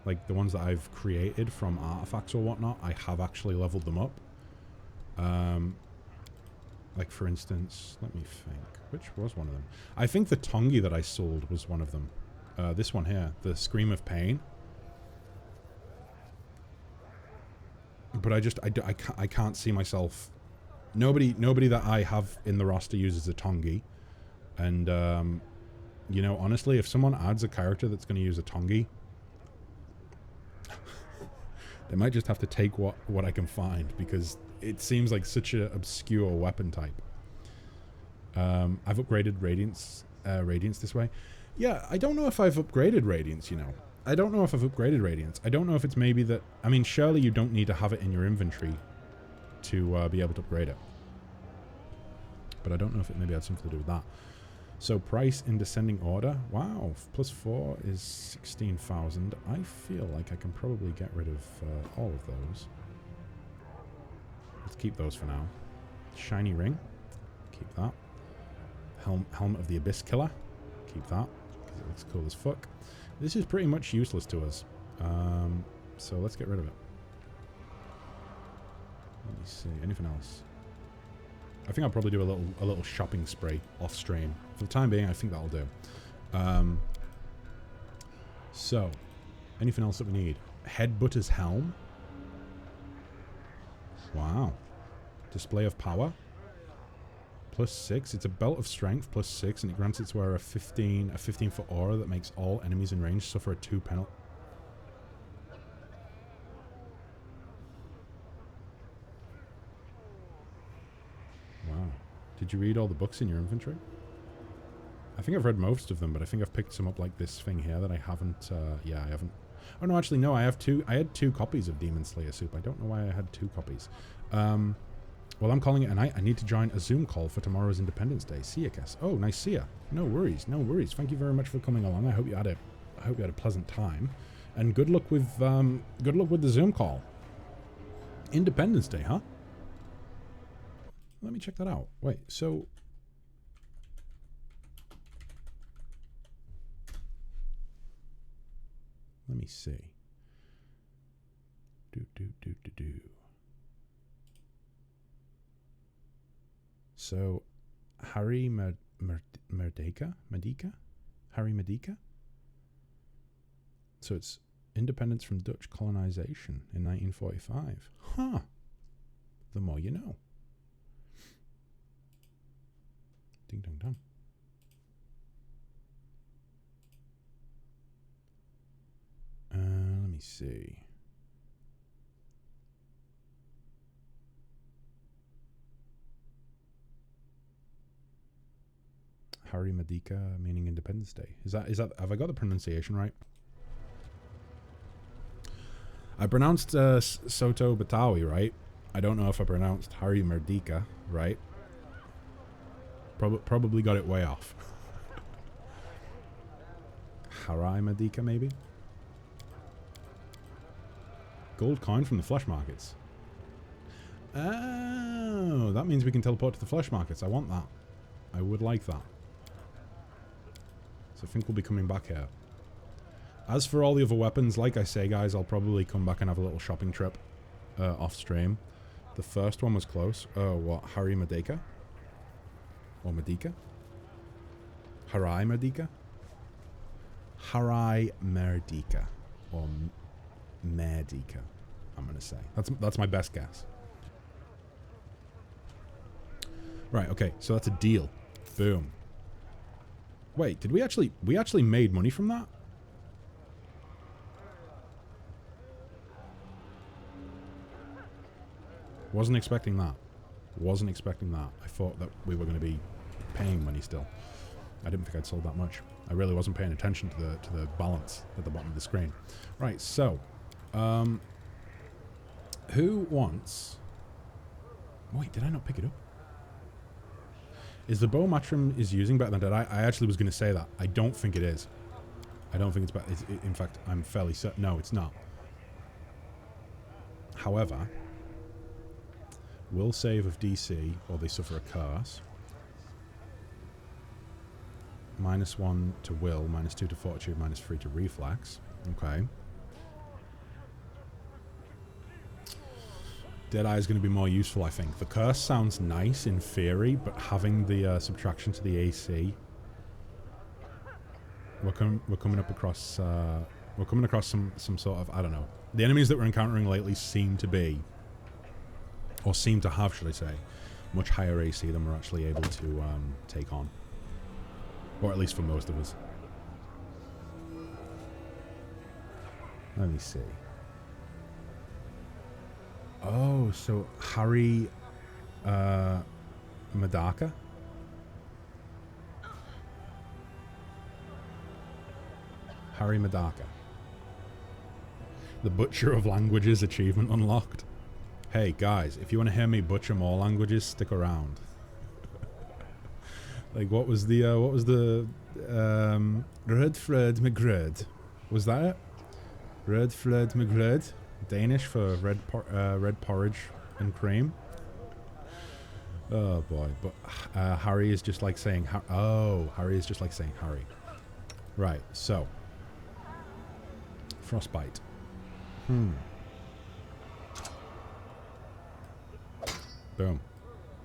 [SPEAKER 1] like the ones that I've created from artifacts or whatnot, I have actually leveled them up. Like for instance, let me think, which was one of them? I think the Tongi that I sold was one of them. This one here, the Scream of Pain. But I can't see myself. Nobody that I have in the roster uses a Tongi, and you know, honestly, if someone adds a character that's going to use a Tongi, they might just have to take what I can find, because it seems like such an obscure weapon type. I've upgraded Radiance this way. Yeah, I don't know if I've upgraded Radiance, you know. I don't know if I've upgraded Radiance. I don't know if it's maybe that... I mean, surely you don't need to have it in your inventory to be able to upgrade it. But I don't know if it maybe had something to do with that. So price in descending order. Wow, +4 is 16,000. I feel like I can probably get rid of all of those. Let's keep those for now. Shiny ring. Keep that. Helmet of the Abyss Killer. Keep that, because it looks cool as fuck. This is pretty much useless to us. So let's get rid of it. Let me see. Anything else? I think I'll probably do a little shopping spree off stream. For the time being, I think that'll do. So, anything else that we need? Headbutter's Helm. Wow. Display of Power. +6. It's a belt of strength, +6, and it grants its wearer a 15-foot aura that makes all enemies in range suffer a 2 penalty. Wow. Did you read all the books in your inventory? I think I've read most of them, but I think I've picked some up like this thing here that I haven't, yeah, I haven't. Oh no, actually no, I had 2 copies of Demon Slayer Soup. I don't know why I had 2 copies. Well, I'm calling it a night. I need to join a Zoom call for tomorrow's Independence Day. See ya, Cass. Oh, nice see ya. No worries, no worries. Thank you very much for coming along. I hope you had a pleasant time. And good luck with the Zoom call. Independence Day, huh? Let me check that out. Wait, so let me see. Do. So, Harry Medika? Harry Medika? So it's independence from Dutch colonization in 1945. Huh. The more you know. Ding dong dong. Let me see. Harry Medika, meaning Independence Day. Is that have I got the pronunciation right? I pronounced Soto Batawi right. I don't know if I pronounced Harry Medika right. Probably got it way off. Harry Medika maybe? Gold coin from the flesh markets. Oh, that means we can teleport to the flesh markets. I want that. I would like that. So I think we'll be coming back here. As for all the other weapons, like I say, guys, I'll probably come back and have a little shopping trip off stream. The first one was close. Oh, what? Harry Medika? Or Medika? Harai Medika? Harai Merdika. Or Merdika, I'm going to say. That's my best guess. Right, okay, so that's a deal. Boom. Wait, did we actually made money from that? Wasn't expecting that. Wasn't expecting that. I thought that we were going to be paying money still. I didn't think I'd sold that much. I really wasn't paying attention to the balance at the bottom of the screen. Right, so who wants... Wait, did I not pick it up? Is the bow Matrim is using better than dead? I actually was going to say that. I don't think it is. I don't think it's better. In fact, I'm fairly certain. No, it's not. However, will save of DC or they suffer a curse. -1 to will, -2 to fortitude, -3 to reflex. Okay. Deadeye is going to be more useful, I think. The curse sounds nice in theory, but having the subtraction to the AC, we're coming across some sort of, I don't know. The enemies that we're encountering lately seem to be, or seem to have, should I say, much higher AC than we're actually able to take on, or at least for most of us. Let me see. Oh, so Harry Medaka? Harry Medaka. The Butcher of Languages achievement unlocked. Hey guys, if you want to hear me butcher more languages, stick around. Like what was the Redfred McGred? Was that it? Redfred McGred? Danish for red porridge and cream. Oh boy, but Harry is just like saying Harry is just like saying Harry. Right, so frostbite. Boom.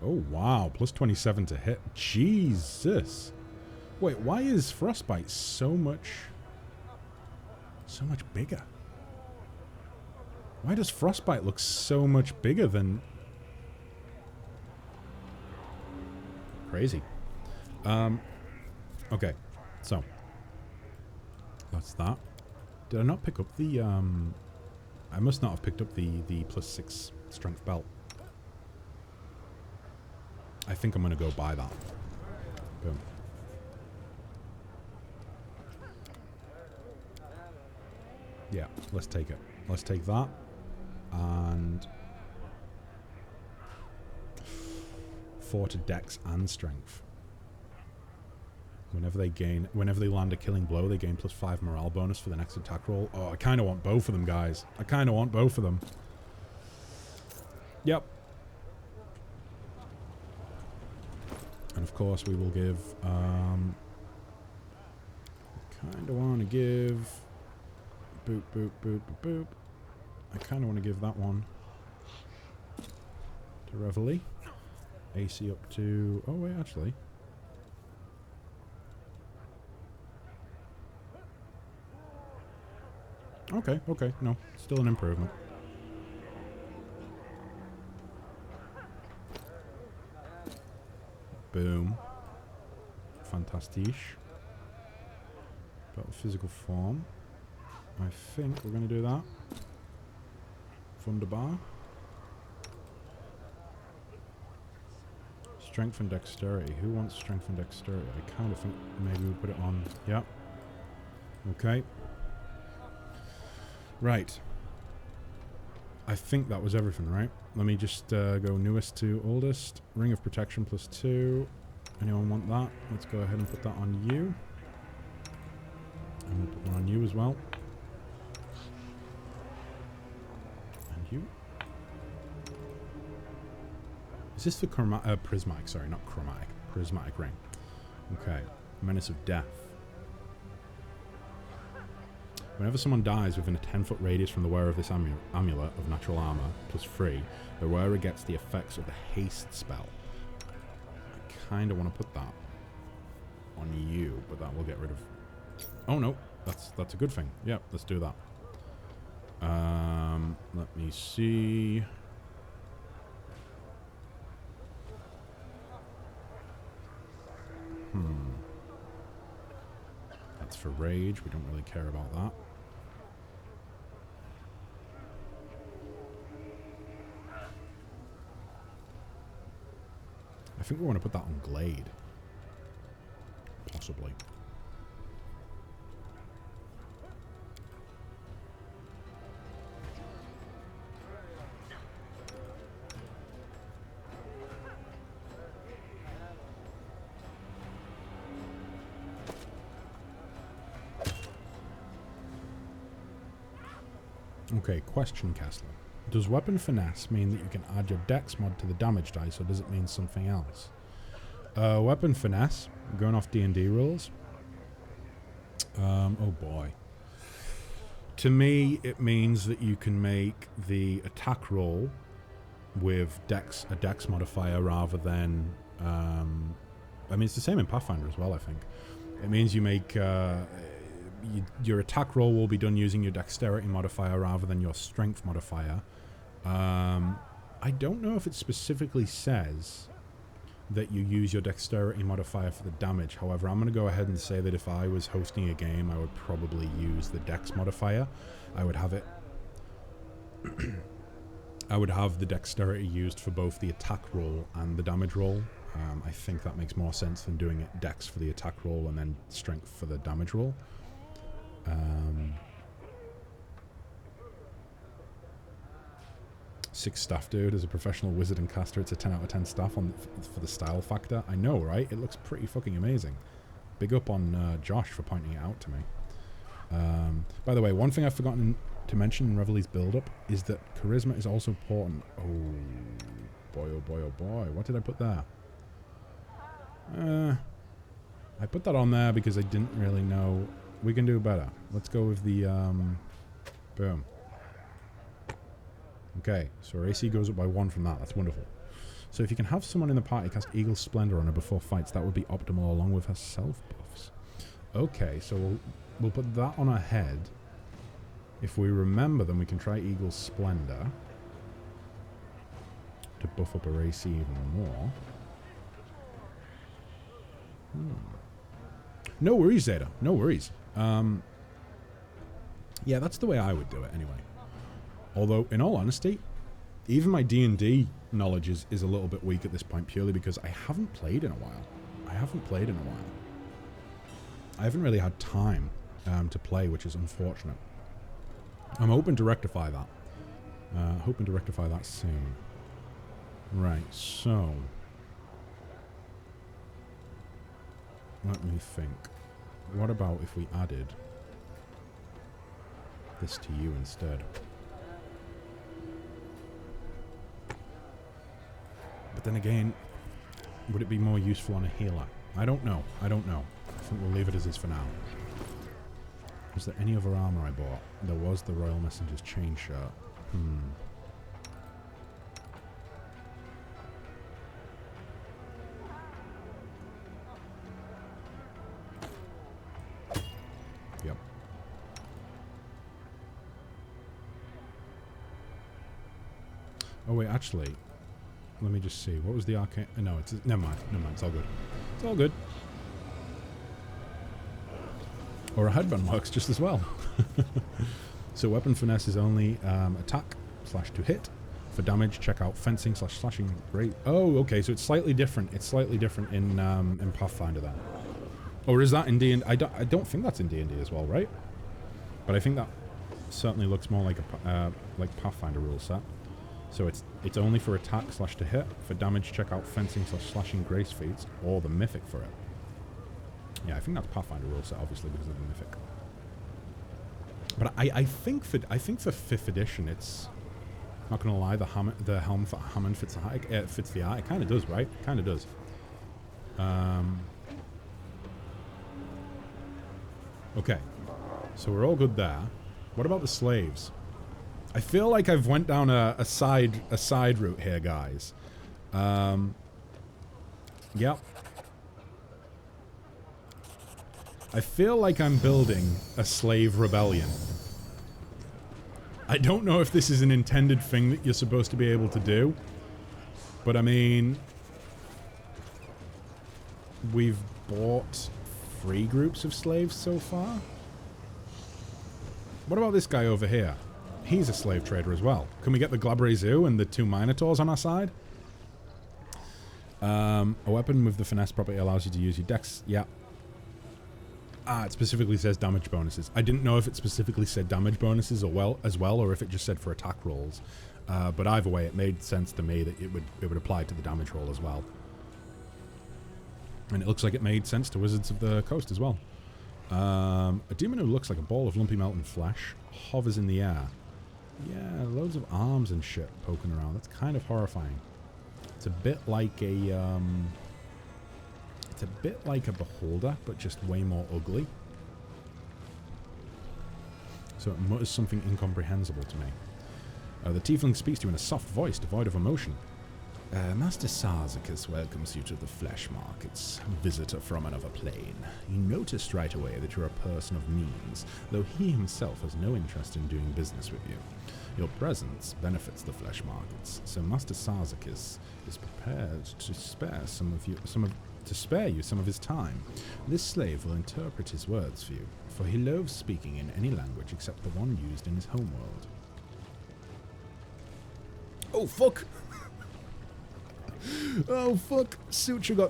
[SPEAKER 1] Oh wow, plus 27 to hit. Jesus. Wait, why is frostbite so much bigger? Why does frostbite look so much bigger than... Crazy. Okay, so that's that. Did I not pick up the I must not have picked up the +6 strength belt. I think I'm gonna go buy that. Boom. Yeah, let's take it. Let's take that. And 4 to dex and strength. Whenever they land a killing blow, they gain +5 morale bonus for the next attack roll. Oh, I kind of want both of them, guys. I kind of want both of them. Yep. And of course, we will give. Kind of want to give. Boop, boop, boop, boop, boop. I kind of want to give that one to Reveille. AC up to. Oh, wait, actually. Okay, okay, no, still an improvement. Boom. Fantastisch. Battle physical form. I think we're going to do that. Wunderbar. Strength and dexterity. Who wants strength and dexterity? I kind of think maybe we put it on. Yeah. Okay. Right. I think that was everything, right? Let me just go newest to oldest. Ring of Protection +2. Anyone want that? Let's go ahead and put that on you. And we'll put one on you as well. And you. Is this the prismatic? Sorry, not chromatic. Prismatic ring. Okay. Menace of Death. Whenever someone dies within a 10-foot radius from the wearer of this amulet of natural armor, +3, the wearer gets the effects of the haste spell. I kind of want to put that on you, but that will get rid of... Oh no, that's a good thing. Yep, let's do that. Let me see... That's for rage. We don't really care about that. I think we want to put that on Glade. Possibly. Okay, question, Kessler. Does weapon finesse mean that you can add your dex mod to the damage dice, or does it mean something else? Weapon finesse, going off D&D rules. Oh boy. To me, it means that you can make the attack roll with a dex modifier rather than... I mean, it's the same in Pathfinder as well, I think. It means you make... your attack roll will be done using your dexterity modifier rather than your strength modifier. I don't know if it specifically says that you use your dexterity modifier for the damage. However, I'm going to go ahead and say that if I was hosting a game, I would probably use the dex modifier. I would have it... I would have the dexterity used for both the attack roll and the damage roll. I think that makes more sense than doing it dex for the attack roll and then strength for the damage roll. 6 staff, dude. As a professional wizard and caster, it's a 10 out of 10 staff for the style factor. I know, right? It looks pretty fucking amazing. Big up on Josh for pointing it out to me. By the way, one thing I've forgotten to mention in Reveille's build-up is that charisma is also important. Oh boy, oh boy, oh boy. What did I put there? I put that on there because I didn't really know. We can do better. Let's go with the... boom. Okay, so our AC goes up by 1 from that. That's wonderful. So if you can have someone in the party cast Eagle's Splendor on her before fights, that would be optimal along with her self buffs. Okay, so we'll put that on her head. If we remember, then we can try Eagle's Splendor to buff up her AC even more. No worries, Zeta. No worries. Yeah, that's the way I would do it anyway. Although, in all honesty, even my D&D knowledge is a little bit weak at this point, purely because I haven't played in a while. I haven't really had time to play, which is unfortunate. I'm hoping to rectify that. Hoping to rectify that soon. Right, so... let me think. What about if we added this to you instead? But then again, would it be more useful on a healer? I don't know. I don't know. I think we'll leave it as is for now. Was there any other armor I bought? There was the Royal Messenger's chain shirt. Yep. Oh wait, actually, let me just see. What was the arcane? No, it's never mind. Never mind. It's all good. It's all good. Or a headband works just as well. So weapon finesse is only attack / to hit. For damage, check out fencing / slashing. Great. Oh, okay. So it's slightly different. It's slightly different in Pathfinder then. Or is that in D&D? I don't think that's in D&D as well, right? But I think that certainly looks more like a like Pathfinder rule set. So it's only for attack / to hit. For damage, check out fencing / slashing grace feats, or the mythic for it. Yeah, I think that's Pathfinder rule set, obviously, because of the mythic. But I think for 5th edition, it's not gonna lie. The helm for Hammond fits the art. It kind of does, right? Kind of does. Okay, so we're all good there. What about the slaves? I feel like I've went down a side route here, guys. Yep. I feel like I'm building a slave rebellion. I don't know if this is an intended thing that you're supposed to be able to do, but I mean, we've bought 3 groups of slaves so far. What about this guy over here? He's a slave trader as well. Can we get the Glabrezu and the 2 Minotaurs on our side? A weapon with the finesse property allows you to use your dex. Yeah. It specifically says damage bonuses. I didn't know if it specifically said damage bonuses as well, or if it just said for attack rolls. But either way, it made sense to me that it would apply to the damage roll as well. And it looks like it made sense to Wizards of the Coast as well. A demon who looks like a ball of lumpy melting flesh hovers in the air. Yeah, loads of arms and shit poking around. That's kind of horrifying. It's a bit like a beholder, but just way more ugly. So it mutters something incomprehensible to me. The tiefling speaks to you in a soft voice, devoid of emotion. Master Sarzacus welcomes you to the flesh markets, visitor from another plane. He noticed right away that you're a person of means, though he himself has no interest in doing business with you. Your presence benefits the flesh markets, so Master Sarzacus is prepared to spare you some of his time. This slave will interpret his words for you, for he loathes speaking in any language except the one used in his homeworld. Oh fuck! Oh fuck! Suture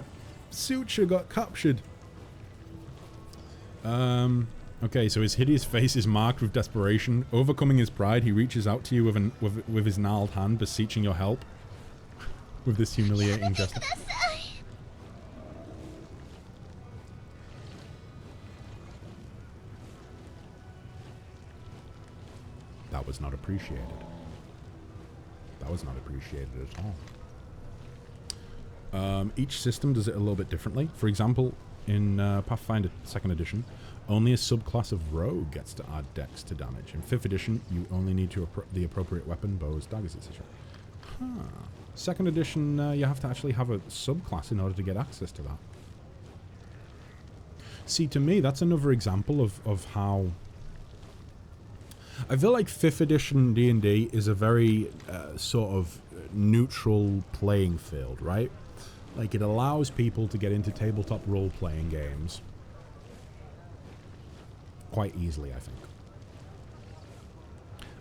[SPEAKER 1] got captured. Okay, so his hideous face is marked with desperation. Overcoming his pride, he reaches out to you with his gnarled hand, beseeching your help. With this humiliating gesture. That was not appreciated. That was not appreciated at all. Each system does it a little bit differently. For example, in Pathfinder 2nd edition, only a subclass of rogue gets to add dex to damage. In 5th edition, you only need the appropriate weapon, bows, daggers, etc. Huh. 2nd edition, you have to actually have a subclass in order to get access to that. See, to me, that's another example of how... I feel like 5th edition D&D is a very sort of neutral playing field, right? Like, it allows people to get into tabletop role-playing games quite easily, I think.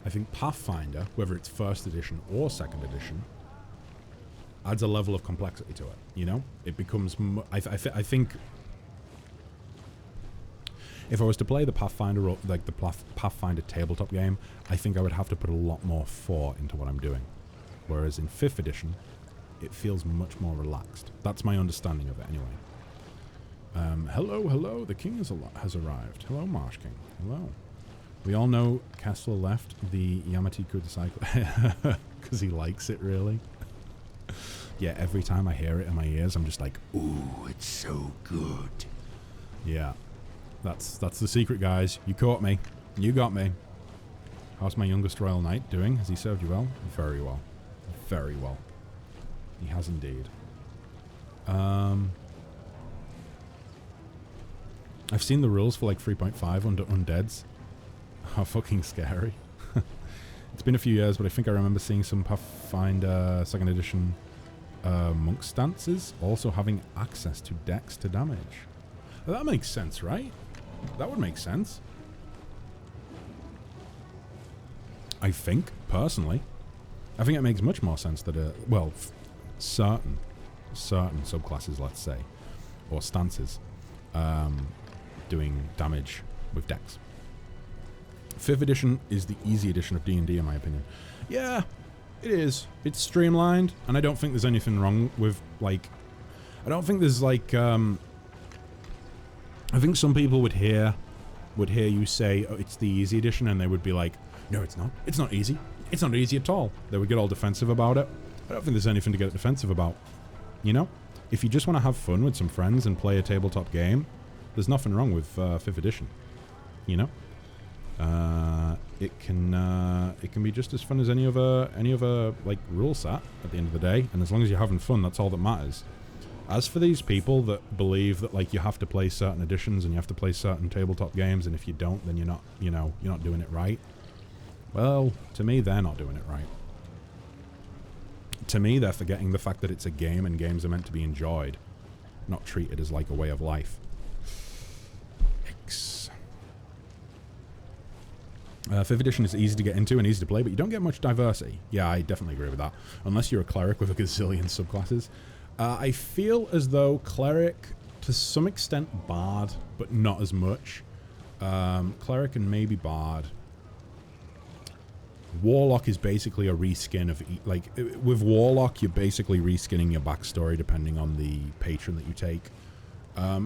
[SPEAKER 1] I think Pathfinder, whether it's 1st edition or 2nd edition, adds a level of complexity to it, you know? It becomes... I think... If I was to play the Pathfinder, or like the Pathfinder tabletop game, I think I would have to put a lot more thought into what I'm doing. Whereas in 5th edition, it feels much more relaxed. That's my understanding of it anyway. Hello, the king has arrived. Hello, Marsh King. Hello. We all know Kessler left the Yamatiku Disciple because he likes it, really. Yeah, every time I hear it in my ears, I'm just like, ooh, it's so good. Yeah, that's the secret, guys. You caught me. You got me. How's my youngest royal knight doing? Has he served you well? Very well. Very well. He has indeed. I've seen the rules for like 3.5 under undeads. How fucking scary. It's been a few years, but I think I remember seeing some Pathfinder 2nd edition monk stances also having access to dex to damage. Well, that makes sense, right? That would make sense. I think, personally. I think it makes much more sense that, well, certain subclasses, let's say, or stances, doing damage with dex. 5th edition is the easy edition of D&D, in my opinion. Yeah, it is. It's streamlined, and I don't think there's anything wrong with, like... I don't think there's, like, I think some people would hear you say, oh, it's the easy edition, and they would be like, no, it's not. It's not easy. It's not easy at all. They would get all defensive about it. I don't think there's anything to get defensive about. You know? If you just want to have fun with some friends and play a tabletop game, there's nothing wrong with 5th edition. You know? It can be just as fun as any other like rule set at the end of the day, and as long as you're having fun, that's all that matters. As for these people that believe that like you have to play certain editions and you have to play certain tabletop games, and if you don't, then you're not doing it right. Well, to me, they're not doing it right. To me, they're forgetting the fact that it's a game and games are meant to be enjoyed, not treated as like a way of life. Yikes. 5th edition is easy to get into and easy to play, but you don't get much diversity. Yeah, I definitely agree with that. Unless you're a cleric with a gazillion subclasses. I feel as though cleric, to some extent, bard, but not as much. Cleric and maybe bard. Warlock is basically a reskin of... Like, with Warlock, you're basically reskinning your backstory depending on the patron that you take.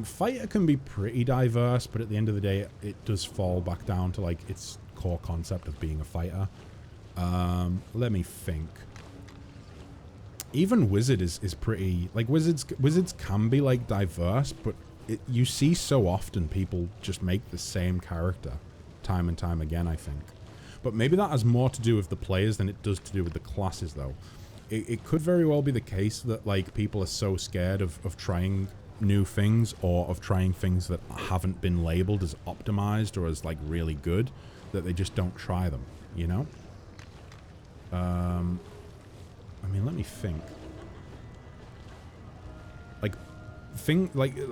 [SPEAKER 1] Fighter can be pretty diverse, but at the end of the day, it does fall back down to, like, its core concept of being a fighter. Let me think. Even Wizard is pretty... Like, Wizards can be, like, diverse, but you see so often people just make the same character time and time again, I think. But maybe that has more to do with the players than it does to do with the classes, though. It could very well be the case that, like, people are so scared of trying new things, or of trying things that haven't been labeled as optimized or as, like, really good, that they just don't try them, you know? I mean, let me think. Like,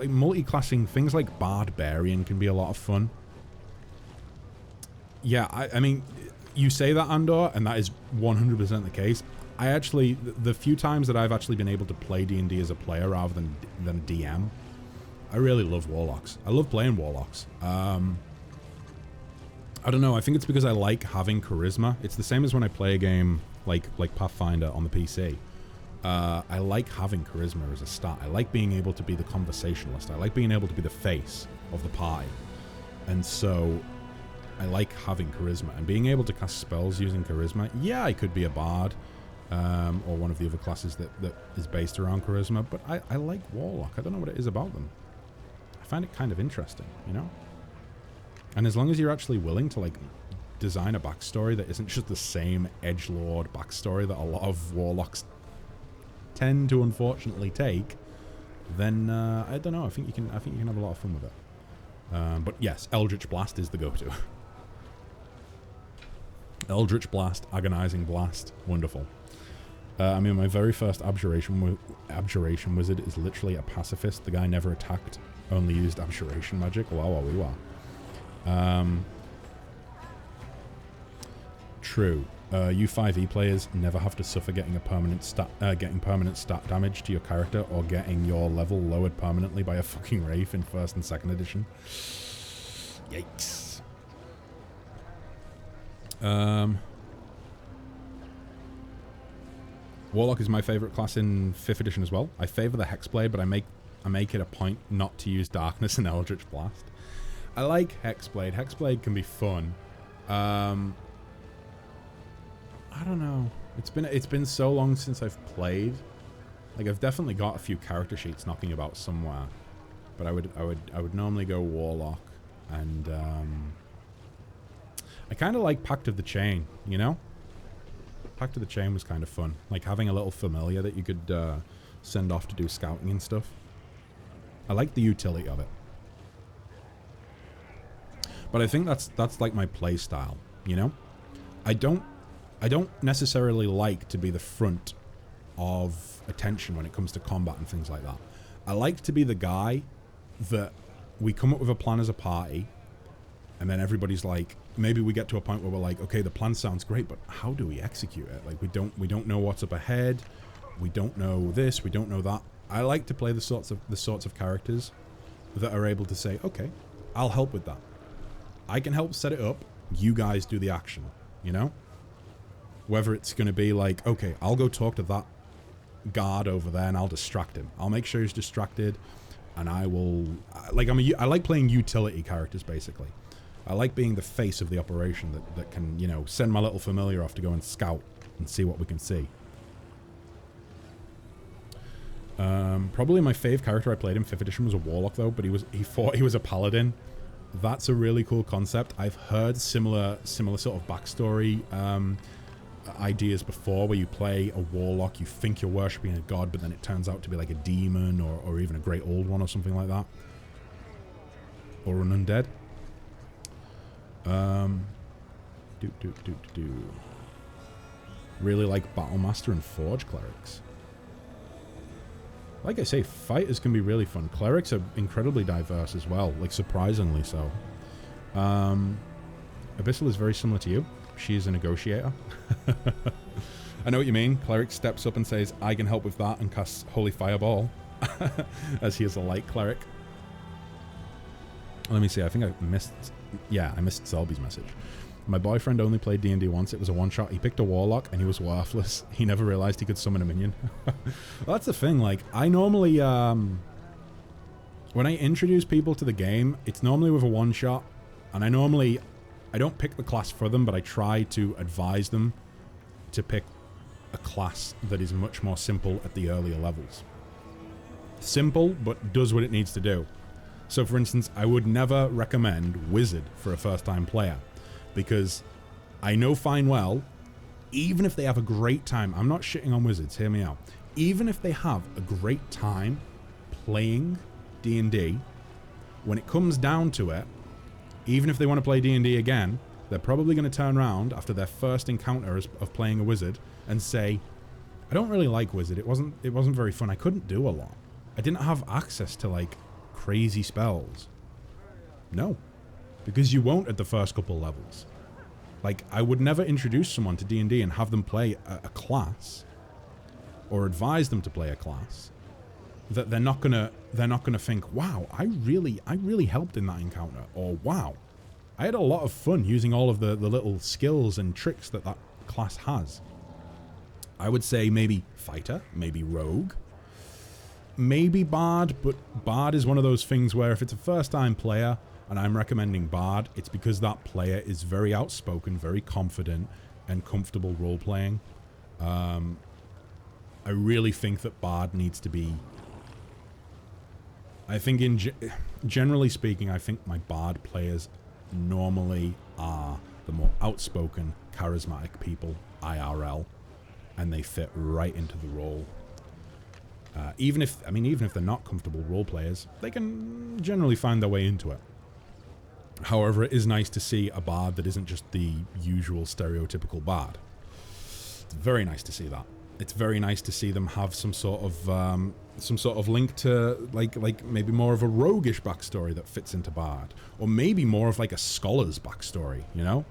[SPEAKER 1] multi-classing things like Barbarian can be a lot of fun. Yeah, I mean, you say that, Andor, and that is 100% the case. I actually, the few times that I've actually been able to play D&D as a player rather than DM, I really love Warlocks. I love playing Warlocks. I don't know, I think it's because I like having charisma. It's the same as when I play a game like Pathfinder on the PC. I like having charisma as a stat. I like being able to be the conversationalist. I like being able to be the face of the party. And so I like having charisma. And being able to cast spells using charisma, yeah, I could be a bard, or one of the other classes that is based around charisma, but I like Warlock. I don't know what it is about them. I find it kind of interesting, you know? And as long as you're actually willing to, like, design a backstory that isn't just the same edgelord backstory that a lot of Warlocks tend to unfortunately take, then I don't know. I think you can have a lot of fun with it. But yes, Eldritch Blast is the go-to. Eldritch Blast, Agonizing Blast, wonderful. I mean, my very first Abjuration Wizard is literally a pacifist. The guy never attacked, only used Abjuration magic. Wow, we were. True. You 5e players never have to suffer getting permanent stat damage to your character, or getting your level lowered permanently by a fucking Wraith in 1st and 2nd edition. Yikes. Warlock is my favorite class in 5th edition as well. I favor the Hexblade, but I make it a point not to use Darkness and Eldritch Blast. I like Hexblade. Hexblade can be fun. I don't know. It's been so long since I've played. Like, I've definitely got a few character sheets knocking about somewhere, but I would normally go Warlock, and I kind of like Pact of the Chain, you know? Pact of the Chain was kind of fun. Like, having a little familiar that you could send off to do scouting and stuff. I like the utility of it. But I think that's like my play style, you know? I don't necessarily like to be the front of attention when it comes to combat and things like that. I like to be the guy that we come up with a plan as a party, and then everybody's like, maybe we get to a point where we're like, okay, the plan sounds great, but how do we execute it? Like, we don't know what's up ahead. We don't know this. We don't know that. I like to play the sorts of characters that are able to say, okay, I'll help with that. I can help set it up. You guys do the action, you know? Whether it's going to be like, okay, I'll go talk to that guard over there and I'll distract him. I'll make sure he's distracted, and I will... Like, I like playing utility characters, basically. I like being the face of the operation that can, you know, send my little familiar off to go and scout and see what we can see. Probably my fave character I played in 5th edition was a Warlock, though, but he thought he was a Paladin. That's a really cool concept. I've heard similar sort of backstory ideas before, where you play a Warlock, you think you're worshipping a god, but then it turns out to be like a demon or even a great old one or something like that. Or an undead. Really like Battlemaster and Forge clerics. Like I say, fighters can be really fun. Clerics are incredibly diverse as well, like surprisingly so. Abyssal is very similar to you. She is a negotiator. I know what you mean. Cleric steps up and says, I can help with that, and casts Holy Fireball, as he is a light cleric. Let me see, I think I missed... Yeah, I missed Selby's message. My boyfriend only played D&D once. It was a one-shot. He picked a Warlock, and he was worthless. He never realized he could summon a minion. Well, that's the thing. Like, I normally... when I introduce people to the game, it's normally with a one-shot, and I don't pick the class for them, but I try to advise them to pick a class that is much more simple at the earlier levels. Simple, but does what it needs to do. So, for instance, I would never recommend Wizard for a first-time player, because I know fine well, even if they have a great time, I'm not shitting on Wizards, hear me out. Even if they have a great time playing D&D, when it comes down to it, even if they want to play D&D again, they're probably going to turn around after their first encounter of playing a Wizard and say, I don't really like Wizard, it wasn't very fun, I couldn't do a lot. I didn't have access to, like, crazy spells. No. Because you won't at the first couple levels. Like, I would never introduce someone to D&D and have them play a class, or advise them to play a class, that they're not gonna think, wow, I really helped in that encounter, or wow, I had a lot of fun using all of the little skills and tricks that class has. I would say maybe Fighter, maybe Rogue, maybe Bard, but Bard is one of those things where if it's a first-time player and I'm recommending Bard, it's because that player is very outspoken, very confident, and comfortable role-playing. I really think that Bard needs to be... I think generally speaking, I think my Bard players normally are the more outspoken, charismatic people, IRL, and they fit right into the role. Even if they're not comfortable role players, they can generally find their way into it. However, it is nice to see a Bard that isn't just the usual stereotypical Bard. It's very nice to see that. It's very nice to see them have some sort of link to like maybe more of a roguish backstory that fits into Bard, or maybe more of like a scholar's backstory. You know,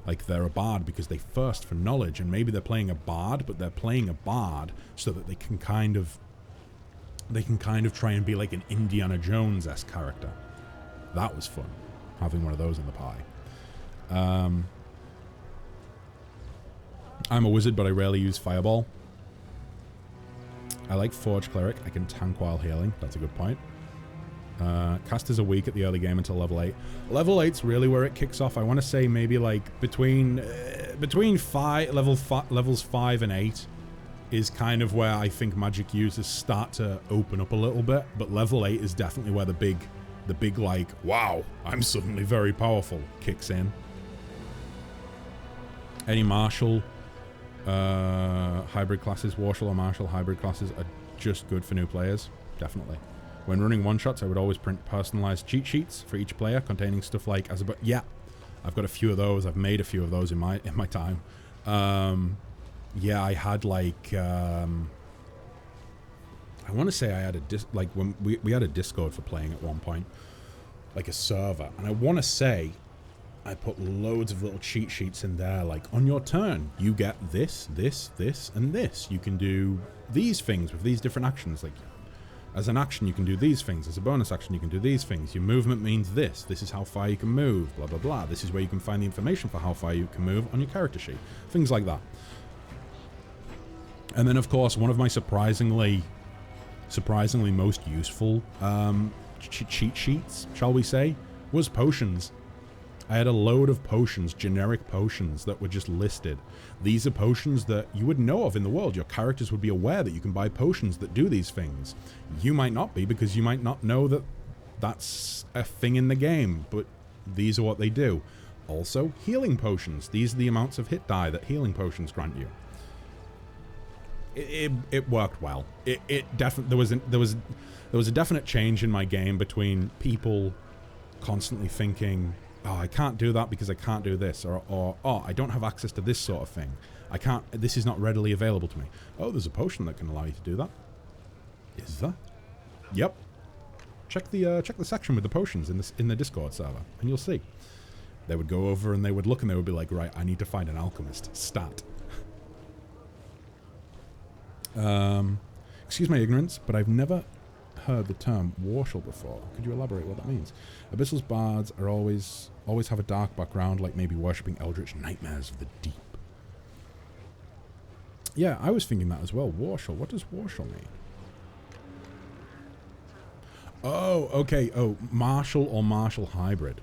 [SPEAKER 1] like they're a Bard because they thirst for knowledge, and maybe they're playing a Bard, but they're playing a Bard so that they can kind of try and be like an Indiana Jones-esque character. That was fun. having one of those in the pie. I'm a wizard, but I rarely use Fireball. I like Forge Cleric. I can tank while healing. That's a good point. Casters are weak at the early game until level 8. Level 8's really where it kicks off. I want to say maybe like between levels 5 and 8 is kind of where I think magic users start to open up a little bit. But level 8 is definitely where the big like, wow, I'm suddenly very powerful kicks in. Any martial hybrid classes, Warshal or martial hybrid classes are just good for new players, definitely. When running one-shots, I would always print personalized cheat sheets for each player containing stuff like yeah, I've got a few of those. I've made a few of those in my time. Yeah, I had like I want to say I had when we had a Discord for playing at one point, like a server, and I want to say I put loads of little cheat sheets in there, like, on your turn, you get this, this, this, and this. You can do these things with these different actions. Like, as an action, you can do these things. As a bonus action, you can do these things. Your movement means this. This is how far you can move, blah, blah, blah. This is where you can find the information for how far you can move on your character sheet. Things like that. And then, of course, one of my surprisingly most useful cheat sheets, shall we say, was potions. I had a load of potions, generic potions, that were just listed. These are potions that you would know of in the world. Your characters would be aware that you can buy potions that do these things. You might not be, because you might not know that that's a thing in the game, but these are what they do. Also, healing potions. These are the amounts of hit die that healing potions grant you. It worked well. There was a definite change in my game between people constantly thinking, oh, I can't do that because I can't do this, or oh, I don't have access to this sort of thing. This is not readily available to me. Oh, there's a potion that can allow you to do that. Is there? Yep. Check the section with the potions in the Discord server, and you'll see. They would go over and they would look and they would be like, right, I need to find an alchemist. Stat. Excuse my ignorance, but I've never heard the term Warshal before. Could you elaborate what that means? Abyssal's bards are always have a dark background, like maybe worshipping eldritch nightmares of the deep. Yeah, I was thinking that as well. Warshal. What does Warshal mean? Oh, okay. Oh, martial or martial hybrid.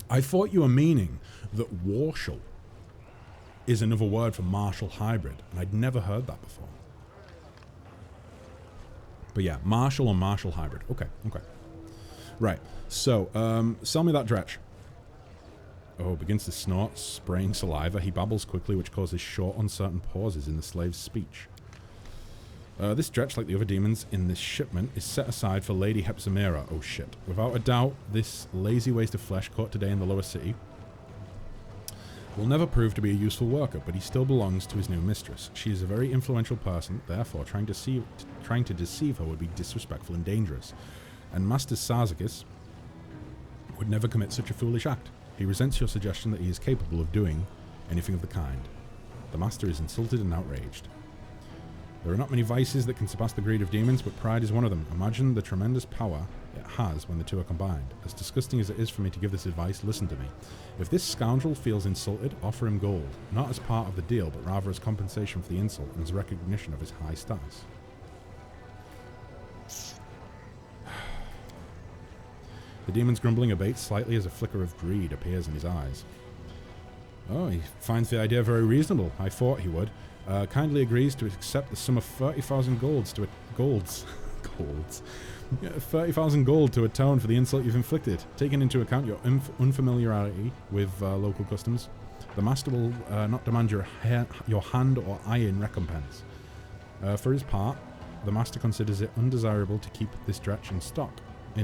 [SPEAKER 1] I thought you were meaning that Warshal is another word for martial hybrid, and I'd never heard that before. But yeah, martial or martial hybrid. Okay, okay. Right, so, sell me that dretch. Oh, begins to snort, spraying saliva. He babbles quickly, which causes short, uncertain pauses in the slave's speech. This dretch, like the other demons in this shipment, is set aside for Lady Hepzimira. Oh shit. Without a doubt, this lazy waste of flesh caught today in the lower city will never prove to be a useful worker, but he still belongs to his new mistress. She is a very influential person, therefore trying to deceive her would be disrespectful and dangerous. And Master Sarzakis would never commit such a foolish act. He resents your suggestion that he is capable of doing anything of the kind. The Master is insulted and outraged. There are not many vices that can surpass the greed of demons, but pride is one of them. Imagine the tremendous power it has when the two are combined. As disgusting as it is for me to give this advice, listen to me. If this scoundrel feels insulted, offer him gold. Not as part of the deal, but rather as compensation for the insult and as recognition of his high status. The demon's grumbling abates slightly as a flicker of greed appears in his eyes. Oh, he finds the idea very reasonable. I thought he would. Kindly agrees to accept the sum of 30,000 golds to 30,000 gold to atone for the insult you've inflicted. Taking into account your unfamiliarity with local customs, the master will not demand your hand or eye in recompense. For his part, the master considers it undesirable to keep this dretch in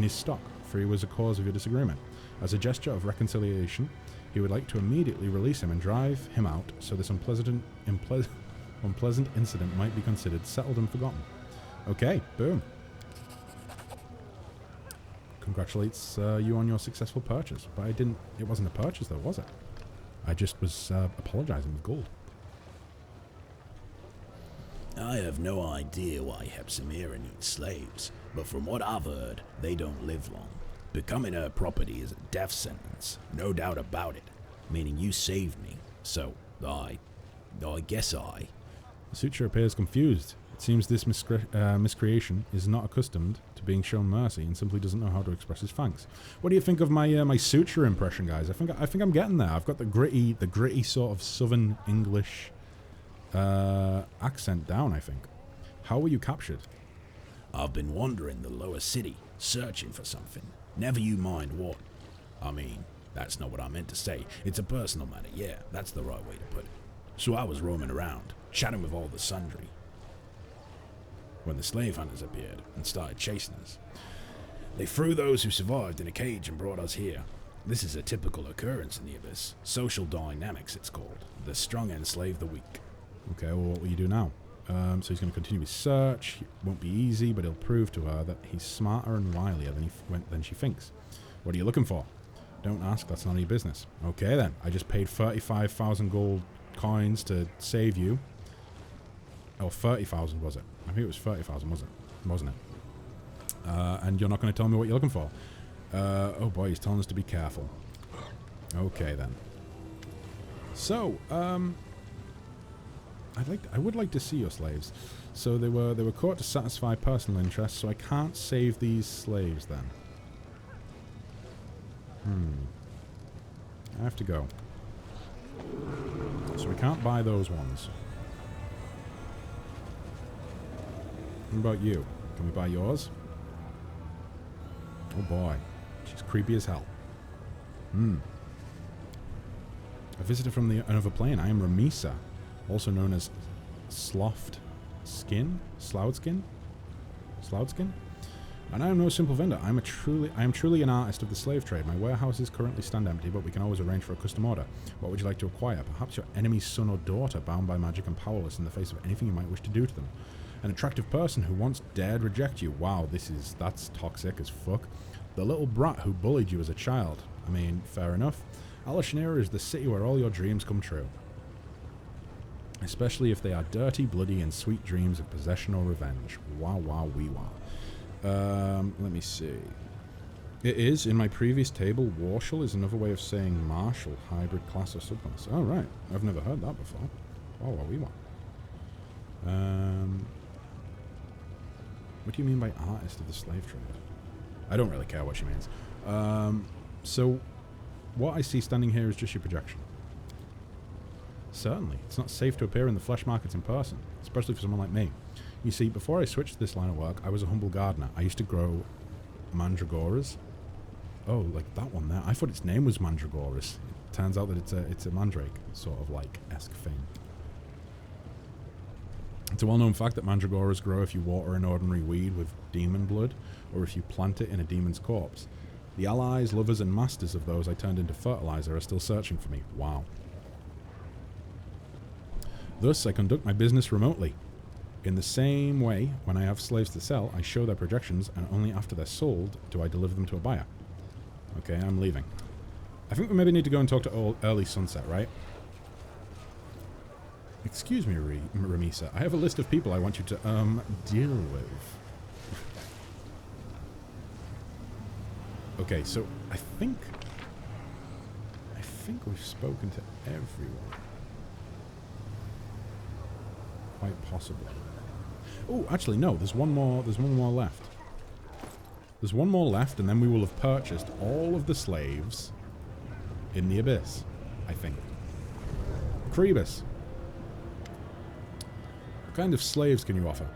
[SPEAKER 1] his stock, for he was a cause of your disagreement. As a gesture of reconciliation, he would like to immediately release him and drive him out, so this unpleasant incident might be considered settled and forgotten. Okay, boom. Congratulates you on your successful purchase. But it wasn't a purchase though, was it? I just was apologizing with gold.
[SPEAKER 3] I have no idea why Hepzimira needs slaves, but from what I've heard, they don't live long.
[SPEAKER 6] Becoming her property is a death sentence, no doubt about it. Meaning you saved me, so I guess I...
[SPEAKER 1] The suture appears confused. It seems this miscreation is not accustomed to being shown mercy and simply doesn't know how to express his thanks. What do you think of my my suture impression, guys? I think I'm getting there. I've got the gritty sort of Southern English accent down, I think. How were you captured?
[SPEAKER 6] I've been wandering the lower city, searching for something. Never you mind what. I mean, that's not what I meant to say. It's a personal matter, yeah, that's the right way to put it. So I was roaming around, chatting with all the sundry, when the slave hunters appeared and started chasing us. They threw those who survived in a cage and brought us here. This is a typical occurrence in the Abyss. Social dynamics, it's called. The strong enslave the weak.
[SPEAKER 1] Okay, well, what will you do now? So he's going to continue his search. It won't be easy, but he'll prove to her that he's smarter and wilier than she thinks. What are you looking for? Don't ask, that's none of your business. Okay then, I just paid 35,000 gold coins to save you. Oh, 30,000 was it? I think it was 30,000, wasn't it? And you're not going to tell me what you're looking for? Oh boy, he's telling us to be careful. Okay then. So, I would like to see your slaves. So they were caught to satisfy personal interests, so I can't save these slaves then. I have to go. So we can't buy those ones. What about you? Can we buy yours? Oh boy. She's creepy as hell. A visitor from another plane. I am Ramisa, also known as Sloughed Skin? Sloudskin? Sloudskin? And I am no simple vendor. I am truly an artist of the slave trade. My warehouses currently stand empty, but we can always arrange for a custom order. What would you like to acquire? Perhaps your enemy's son or daughter, bound by magic and powerless in the face of anything you might wish to do to them. An attractive person who once dared reject you. Wow, that's toxic as fuck. The little brat who bullied you as a child. I mean, fair enough. Alashanira is the city where all your dreams come true. Especially if they are dirty, bloody, and sweet dreams of possession or revenge. Wow, wow, wee, wow. Let me see. It is, in my previous table, Warshal is another way of saying martial, hybrid class or subclass. Oh, right. I've never heard that before. Wow, wow, wee, wow. What do you mean by artist of the slave trade? I don't really care what she means. So, what I see standing here is just your projection. Certainly. It's not safe to appear in the flesh markets in person, especially for someone like me. You see, before I switched to this line of work, I was a humble gardener. I used to grow mandragoras. Oh, like that one there. I thought its name was mandragoras. It turns out that it's a mandrake, sort of like esque thing. It's a well-known fact that mandragoras grow if you water an ordinary weed with demon blood, or if you plant it in a demon's corpse. The allies, lovers, and masters of those I turned into fertilizer are still searching for me. Wow. Thus, I conduct my business remotely. In the same way, when I have slaves to sell, I show their projections, and only after they're sold do I deliver them to a buyer. Okay, I'm leaving. I think we maybe need to go and talk to Early Sunset, right? Excuse me, Ramisa. I have a list of people I want you to, deal with. Okay, so I think we've spoken to everyone. Quite possibly. Oh, actually, no. There's one more left. There's one more left, and then we will have purchased all of the slaves in the Abyss, I think. Crebus. What kind of slaves can you offer?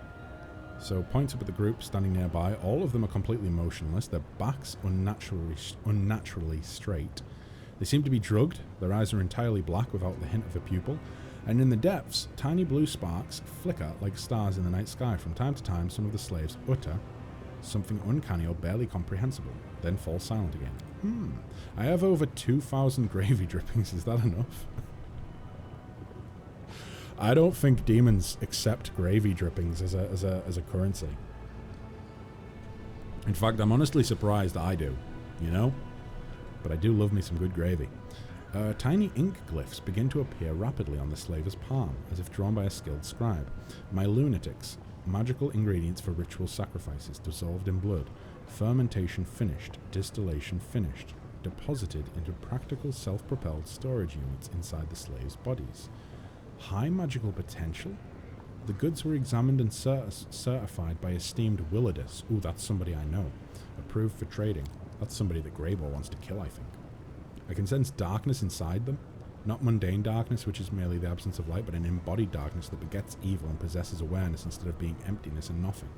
[SPEAKER 1] So, points up at the group standing nearby. All of them are completely motionless. Their backs unnaturally straight. They seem to be drugged. Their eyes are entirely black without the hint of a pupil. And in the depths, tiny blue sparks flicker like stars in the night sky. From time to time, some of the slaves utter something uncanny or barely comprehensible, then fall silent again. I have over 2,000 gravy drippings. Is that enough? I don't think demons accept gravy drippings as a currency. In fact, I'm honestly surprised I do, you know? But I do love me some good gravy. Tiny ink glyphs begin to appear rapidly on the slaver's palm, as if drawn by a skilled scribe. My lunatics, magical ingredients for ritual sacrifices, dissolved in blood, Fermentation finished. Distillation finished. Deposited into practical self-propelled storage units inside the slaves' bodies. High magical potential? The goods were examined and certified by esteemed Willardus. Ooh, that's somebody I know. Approved for trading. That's somebody that Greyball wants to kill, I think. I can sense darkness inside them. Not mundane darkness, which is merely the absence of light, but an embodied darkness that begets evil and possesses awareness instead of being emptiness and nothing.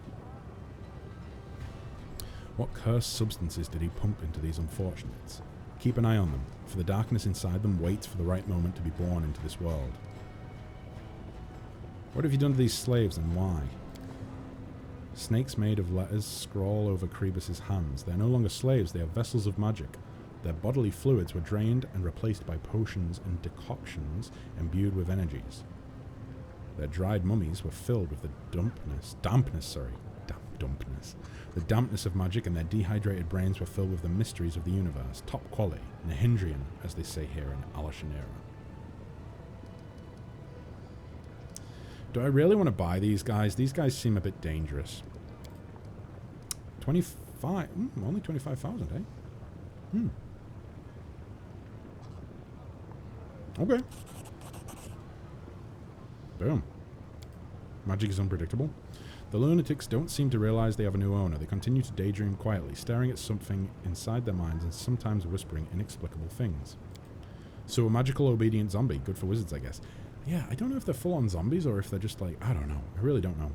[SPEAKER 1] What cursed substances did he pump into these unfortunates? Keep an eye on them, for the darkness inside them waits for the right moment to be born into this world. What have you done to these slaves, and why? Snakes made of letters scrawl over Crebus's hands. They are no longer slaves, they are vessels of magic. Their bodily fluids were drained and replaced by potions and decoctions imbued with energies. Their dried mummies were filled with the dampness of magic, and their dehydrated brains were filled with the mysteries of the universe. Top quality, Nahindrian, as they say here in Alashanera. Do I really want to buy these guys? These guys seem a bit dangerous. 25... only 25,000, eh? Okay. Boom. Magic is unpredictable. The lunatics don't seem to realize they have a new owner. They continue to daydream quietly, staring at something inside their minds and sometimes whispering inexplicable things. So a magical obedient zombie. Good for wizards, I guess. Yeah, I don't know if they're full-on zombies or if they're just like... I don't know. I really don't know.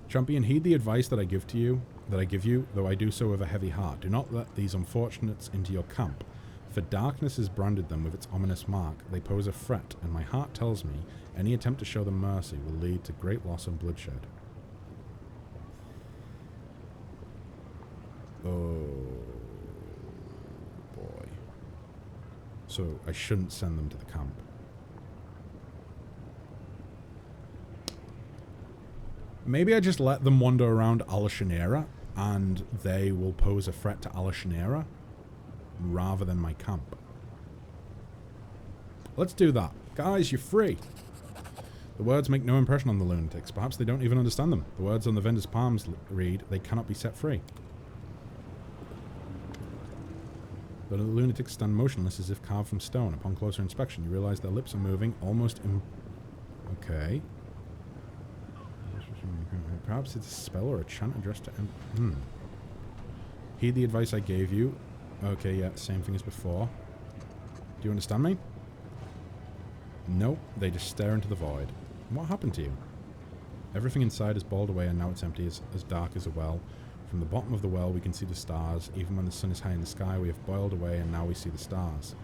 [SPEAKER 1] Champion, heed the advice that I give you, though I do so with a heavy heart. Do not let these unfortunates into your camp. For darkness has branded them with its ominous mark. They pose a threat, and my heart tells me any attempt to show them mercy will lead to great loss and bloodshed. Oh, boy. So I shouldn't send them to the camp. Maybe I just let them wander around Alashanera, and they will pose a threat to Alashanera rather than my camp. Let's do that. Guys, you're free. The words make no impression on the lunatics. Perhaps they don't even understand them. The words on the vendor's palms read, they cannot be set free. The lunatics stand motionless as if carved from stone. Upon closer inspection, you realize their lips are moving almost okay. Perhaps it's a spell or a chant addressed to Heed the advice I gave you. Okay, yeah, same thing as before. Do you understand me? Nope, they just stare into the void. What happened to you? Everything inside is boiled away and now it's empty, as dark as a well. From the bottom of the well we can see the stars. Even when the sun is high in the sky we have boiled away and now we see the stars.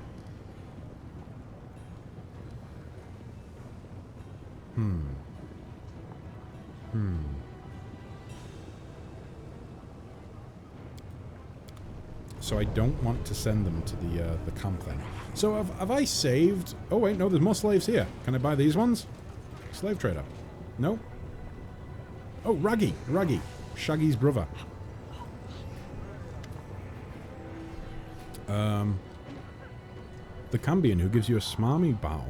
[SPEAKER 1] So I don't want to send them to the camp then. So have I saved... Oh wait, no, there's more slaves here. Can I buy these ones? Slave trader. No? Oh, Raggy. Raggy. Shaggy's brother. The Cambion, who gives you a smarmy bow,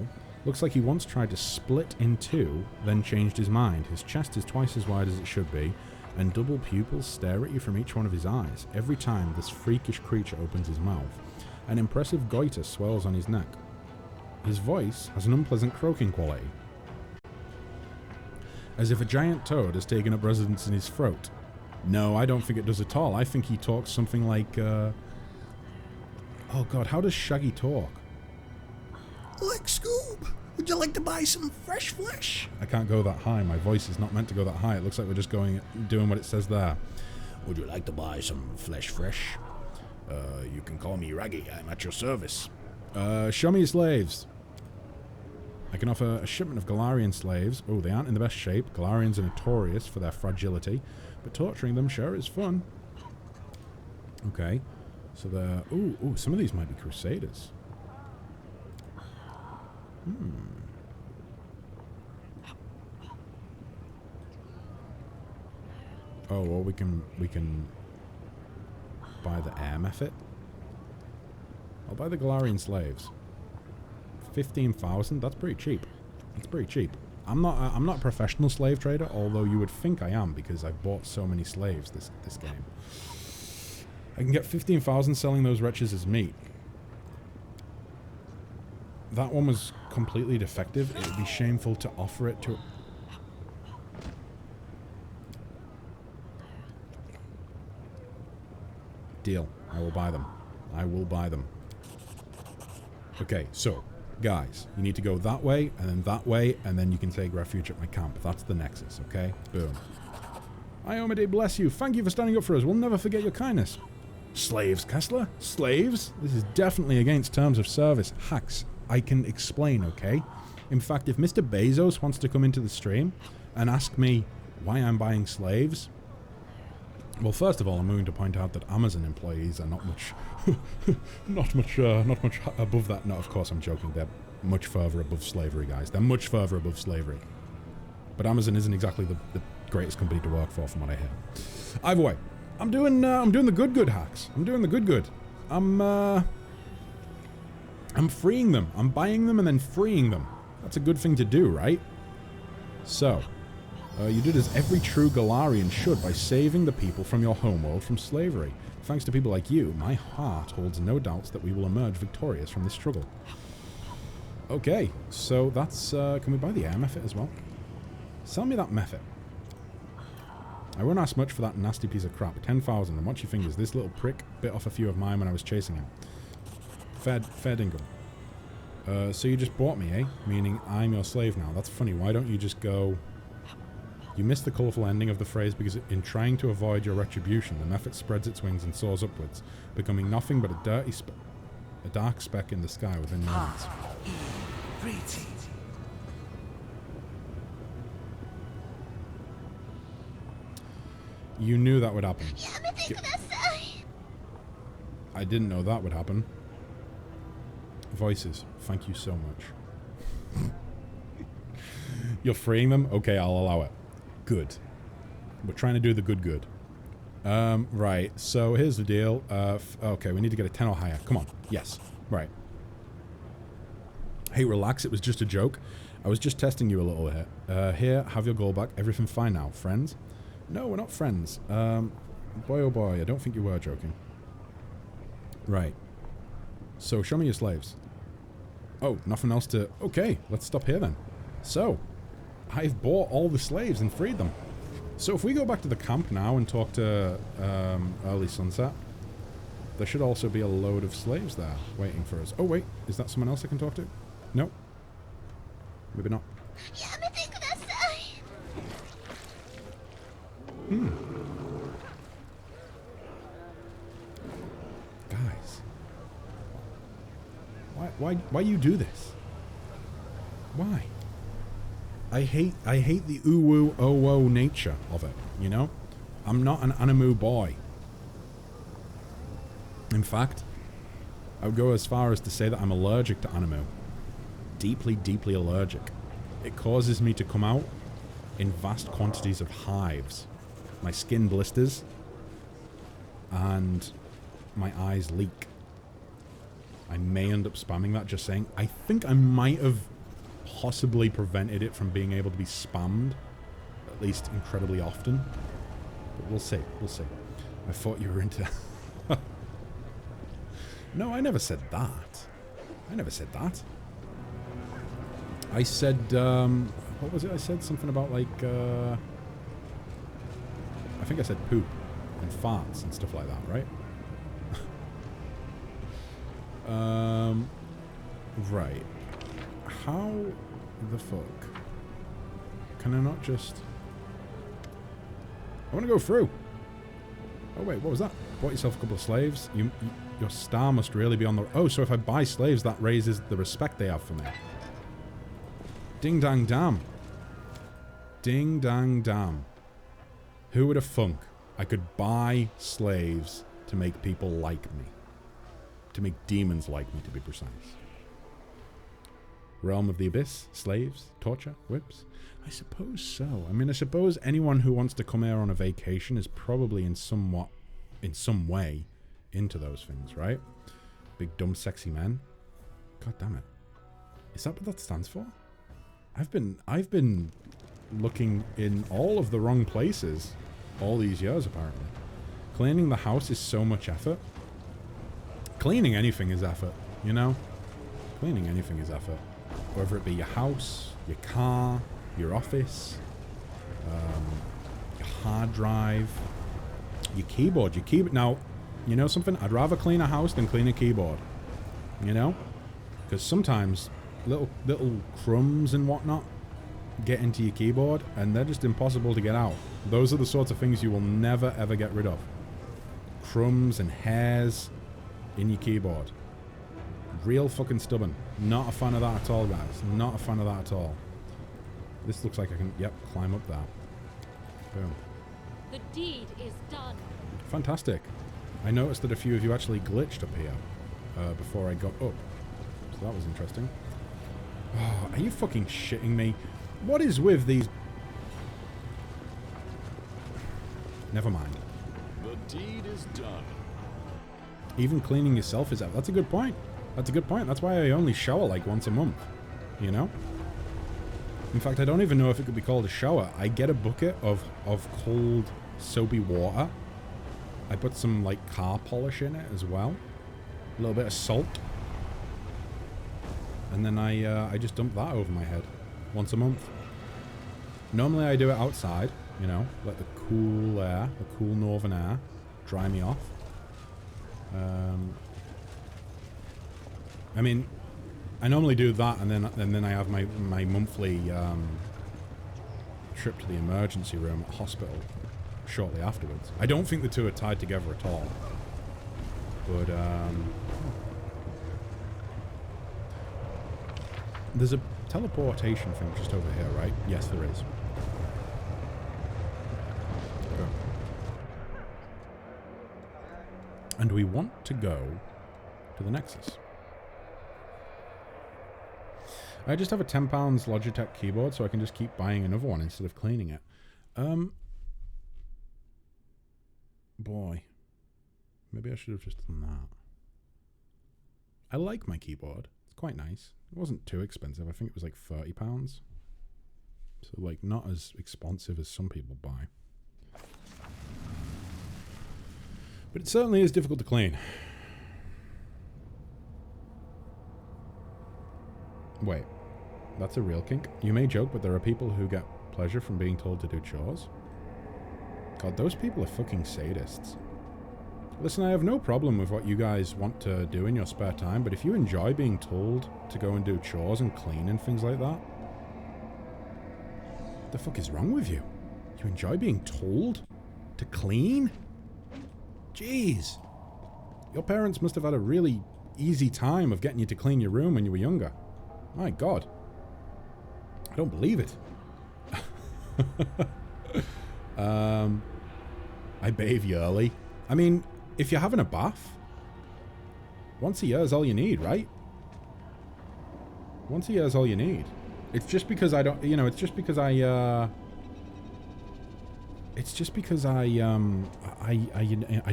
[SPEAKER 1] looks like he once tried to split in two, then changed his mind. His chest is twice as wide as it should be, and double pupils stare at you from each one of his eyes. Every time this freakish creature opens his mouth, an impressive goiter swells on his neck. His voice has an unpleasant croaking quality, as if a giant toad has taken up residence in his throat. No, I don't think it does at all. I think he talks something like, oh god, how does Shaggy talk?
[SPEAKER 7] Like Scoob, would you like to buy some fresh flesh?
[SPEAKER 1] I can't go that high. My voice is not meant to go that high. It looks like we're just doing what it says there.
[SPEAKER 6] Would you like to buy some flesh fresh? You can call me Raggy. I'm at your service.
[SPEAKER 1] Show me your slaves. I can offer a shipment of Galarian slaves. Oh, they aren't in the best shape. Galarians are notorious for their fragility, but torturing them sure is fun. Okay. So they're... Ooh, some of these might be Crusaders. Oh, well, we can buy the air method. I'll buy the Galarian slaves. 15,000? That's pretty cheap. That's pretty cheap. I'm not a professional slave trader, although you would think I am because I've bought so many slaves this game. I can get 15,000 selling those wretches as meat. That one was completely defective. It would be shameful to offer it to... Deal. I will buy them. I will buy them. Okay, so, guys, you need to go that way, and then you can take refuge at my camp. That's the nexus, okay? Boom. Iomade bless you. Thank you for standing up for us. We'll never forget your kindness. Slaves, Kessler? Slaves? This is definitely against terms of service. Hacks. I can explain, okay? In fact, if Mr. Bezos wants to come into the stream and ask me why I'm buying slaves... Well, first of all, I'm going to point out that Amazon employees are not much... not much above that. No, of course, I'm joking. They're much further above slavery, guys. They're much further above slavery. But Amazon isn't exactly the greatest company to work for, from what I hear. Either way, I'm doing the good hacks. I'm doing the good. I'm freeing them. I'm buying them and then freeing them. That's a good thing to do, right? So, you did as every true Galarian should by saving the people from your homeworld from slavery. Thanks to people like you, my heart holds no doubts that we will emerge victorious from this struggle. Okay, so that's... can we buy the air method as well? Sell me that method. I won't ask much for that nasty piece of crap. 10,000, and watch your fingers. This little prick bit off a few of mine when I was chasing him. Fair dinkum. So you just bought me, eh? Meaning I'm your slave now. That's funny. Why don't you just go... You missed the colourful ending of the phrase because in trying to avoid your retribution, the method spreads its wings and soars upwards, becoming nothing but a dark speck in the sky within moments. You knew that would happen. I didn't know that would happen. Voices, thank you so much. You're freeing them? Okay, I'll allow it. Good. We're trying to do the good. Right, so here's the deal. Okay, we need to get a 10 or higher. Come on. Yes. Right. Hey, relax. It was just a joke. I was just testing you a little bit. Here, have your gold back. Everything fine now. Friends? No, we're not friends. Boy, oh boy, I don't think you were joking. Right. So, show me your slaves. Oh, nothing else to... Okay, let's stop here then. So, I've bought all the slaves and freed them. So if we go back to the camp now and talk to Early Sunset, there should also be a load of slaves there waiting for us. Oh wait, is that someone else I can talk to? No. Maybe not. Guys. Why you do this? Why? I hate the ooh-woo, oh-whoa nature of it, you know? I'm not an Animu boy. In fact, I would go as far as to say that I'm allergic to Animu. Deeply, deeply allergic. It causes me to come out in vast quantities of hives. My skin blisters, and my eyes leak. I may end up spamming that, just saying. I think I might have possibly prevented it from being able to be spammed, at least incredibly often. But we'll see, we'll see. I thought you were into... No, I never said that. I never said that. I said, what was it I said? Something about, like, I think I said poop and farts and stuff like that, right? Right. How the fuck can I not just... I want to go through. Oh wait, what was that? Bought yourself a couple of slaves. Your star must really be on the... Oh, so if I buy slaves, that raises the respect they have for me. Ding dang damn. Ding dang damn. Who would have thunk I could buy slaves to make people like me? To make demons like me, to be precise. Realm of the Abyss, slaves, torture, whips? I suppose so. I mean, I suppose anyone who wants to come here on a vacation is probably in some way into those things, right? Big dumb sexy men. God damn it. Is that what that stands for? I've been looking in all of the wrong places all these years, apparently. Cleaning the house is so much effort. Cleaning anything is effort, you know? Cleaning anything is effort. Whether it be your house, your car, your office, your hard drive, your keyboard. Now, you know something? I'd rather clean a house than clean a keyboard. You know? Because sometimes little crumbs and whatnot get into your keyboard and they're just impossible to get out. Those are the sorts of things you will never ever get rid of. Crumbs and hairs in your keyboard. Real fucking stubborn. Not a fan of that at all, guys. Not a fan of that at all. This looks like I can, yep, climb up that. Boom.
[SPEAKER 8] The deed is done.
[SPEAKER 1] Fantastic. I noticed that a few of you actually glitched up here before I got up. So that was interesting. Oh, are you fucking shitting me? What is with these... Never mind.
[SPEAKER 2] The deed is done.
[SPEAKER 1] Even cleaning yourself is out. That's a good point. That's a good point. That's why I only shower like once a month. You know? In fact, I don't even know if it could be called a shower. I get a bucket of cold, soapy water. I put some, like, car polish in it as well. A little bit of salt. And then I just dump that over my head once a month. Normally I do it outside, you know, let the cool air, the cool northern air, dry me off. I mean, I normally do that, and then I have my monthly trip to the emergency room at hospital shortly afterwards. I don't think the two are tied together at all. But there's a teleportation thing just over here, right? Yes, there is. Go. And we want to go to the Nexus. I just have a £10 Logitech keyboard, so I can just keep buying another one instead of cleaning it. Boy. Maybe I should have just done that. I like my keyboard. It's quite nice. It wasn't too expensive. I think it was like £30. So, like, not as expensive as some people buy. But it certainly is difficult to clean. Wait. That's a real kink? You may joke, but there are people who get pleasure from being told to do chores. God, those people are fucking sadists. Listen, I have no problem with what you guys want to do in your spare time, but if you enjoy being told to go and do chores and clean and things like that, what the fuck is wrong with you? You enjoy being told to clean? Jeez. Your parents must have had a really easy time of getting you to clean your room when you were younger. My God. I don't believe it. I bathe yearly. I mean, if you're having a bath, once a year is all you need, right? Once a year is all you need. It's just because I don't, you know, it's just because I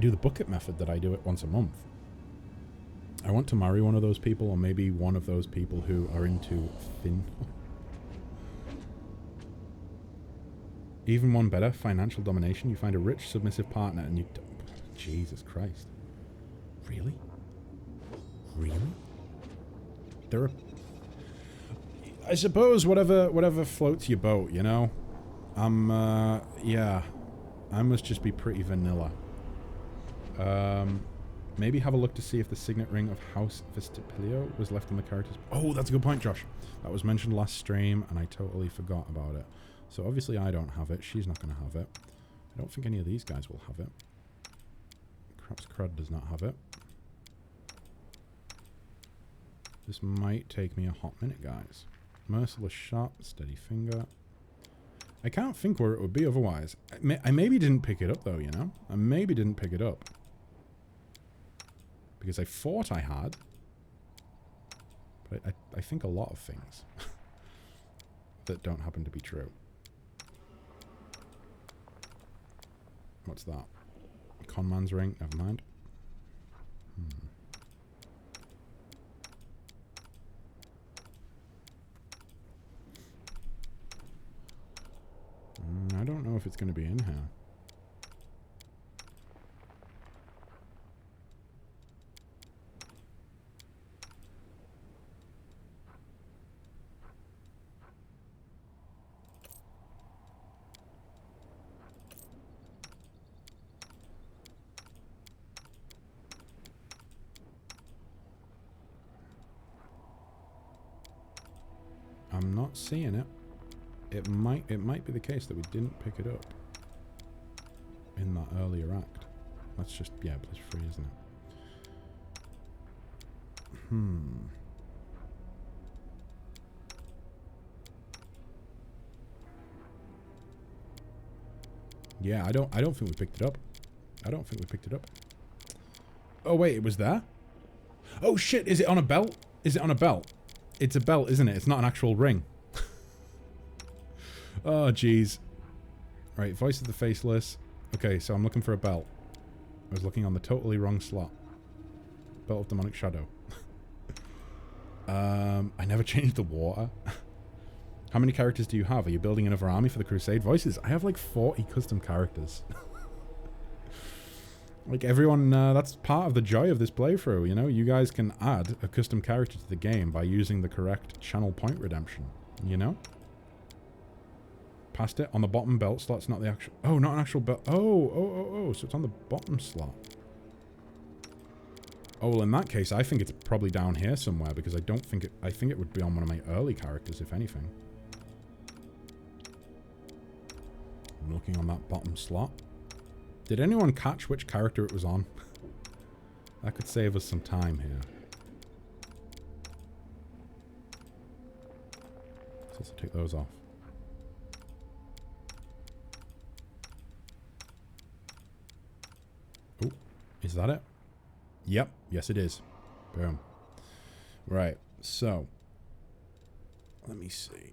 [SPEAKER 1] do the bucket method that I do it once a month. I want to marry one of those people, or maybe one of those people who are into thin. Even one better, financial domination. You find a rich, submissive partner and you... Jesus Christ. Really? Really? There are... I suppose whatever floats your boat, you know? Yeah. I must just be pretty vanilla. Maybe have a look to see if the signet ring of House Vistipilio was left on the character's... Oh, that's a good point, Josh. That was mentioned last stream, and I totally forgot about it. So obviously I don't have it. She's not going to have it. I don't think any of these guys will have it. Perhaps Crud does not have it. This might take me a hot minute, guys. Merciless shot, steady finger. I can't think where it would be otherwise. I maybe didn't pick it up, though, you know? I maybe didn't pick it up. Because I thought I had. But I think a lot of things that don't happen to be true. What's that? Conman's ring? Never mind. if it's going to be in here. I'm not seeing it. It might be the case that we didn't pick it up in that earlier act. That's just, yeah, plus 3, isn't it? Yeah, I don't think we picked it up. I don't think we picked it up. Oh wait, it was there? Oh shit, is it on a belt? Is it on a belt? It's a belt, isn't it? It's not an actual ring. Oh, jeez. Right, Voice of the Faceless. Okay, so I'm looking for a belt. I was looking on the totally wrong slot. Belt of Demonic Shadow. I never changed the water. How many characters do you have? Are you building another army for the Crusade Voices? I have like 40 custom characters. Like everyone, that's part of the joy of this playthrough, you know? You guys can add a custom character to the game by using the correct channel point redemption, you know? Past it on the bottom belt slot's not the actual... Oh, not an actual belt. Oh, so it's on the bottom slot. Oh, well, in that case, I think it's probably down here somewhere because I don't think it... I think it would be on one of my early characters, if anything. I'm looking on that bottom slot. Did anyone catch which character it was on? That could save us some time here. So let's take those off. Oh, is that it? Yep. Yes, it is. Boom. Right. So, let me see.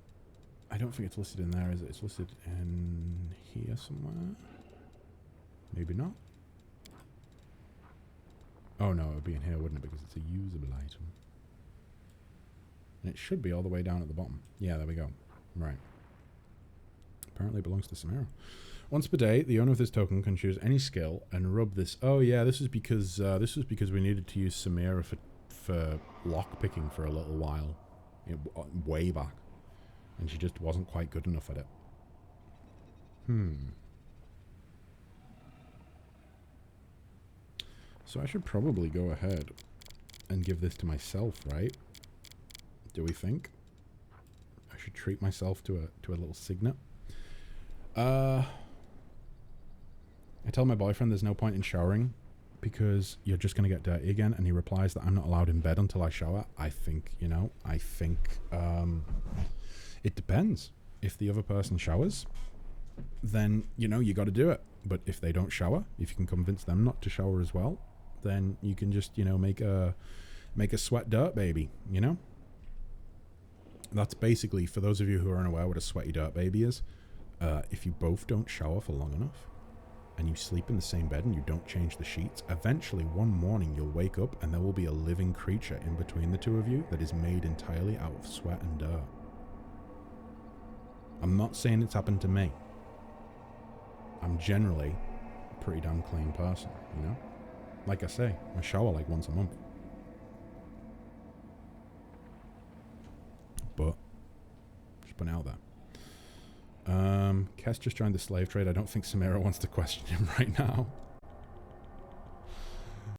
[SPEAKER 1] I don't think it's listed in there, is it? It's listed in here somewhere. Maybe not. Oh no, it would be in here, wouldn't it? Because it's a usable item. And it should be all the way down at the bottom. Yeah, there we go. Right. Apparently it belongs to Samira. Once per day, the owner of this token can choose any skill and rub this. Oh yeah, this was because we needed to use Samira for lock picking for a little while, way back, and she just wasn't quite good enough at it. So I should probably go ahead and give this to myself, right? Do we think? I should treat myself to a little signet. I tell my boyfriend there's no point in showering because you're just going to get dirty again, and he replies that I'm not allowed in bed until I shower. I think, you know, it depends. If the other person showers, then, you know, you got to do it. But if they don't shower, if you can convince them not to shower as well, then you can just, you know, make a sweat dirt baby, you know? That's basically, for those of you who are unaware what a sweaty dirt baby is, if you both don't shower for long enough, and you sleep in the same bed and you don't change the sheets, eventually one morning you'll wake up and there will be a living creature in between the two of you that is made entirely out of sweat and dirt. I'm not saying it's happened to me. I'm generally a pretty damn clean person, you know? Like I say, I shower like once a month. But, just put it out there. Kes just joined the slave trade. I don't think Samira wants to question him right now.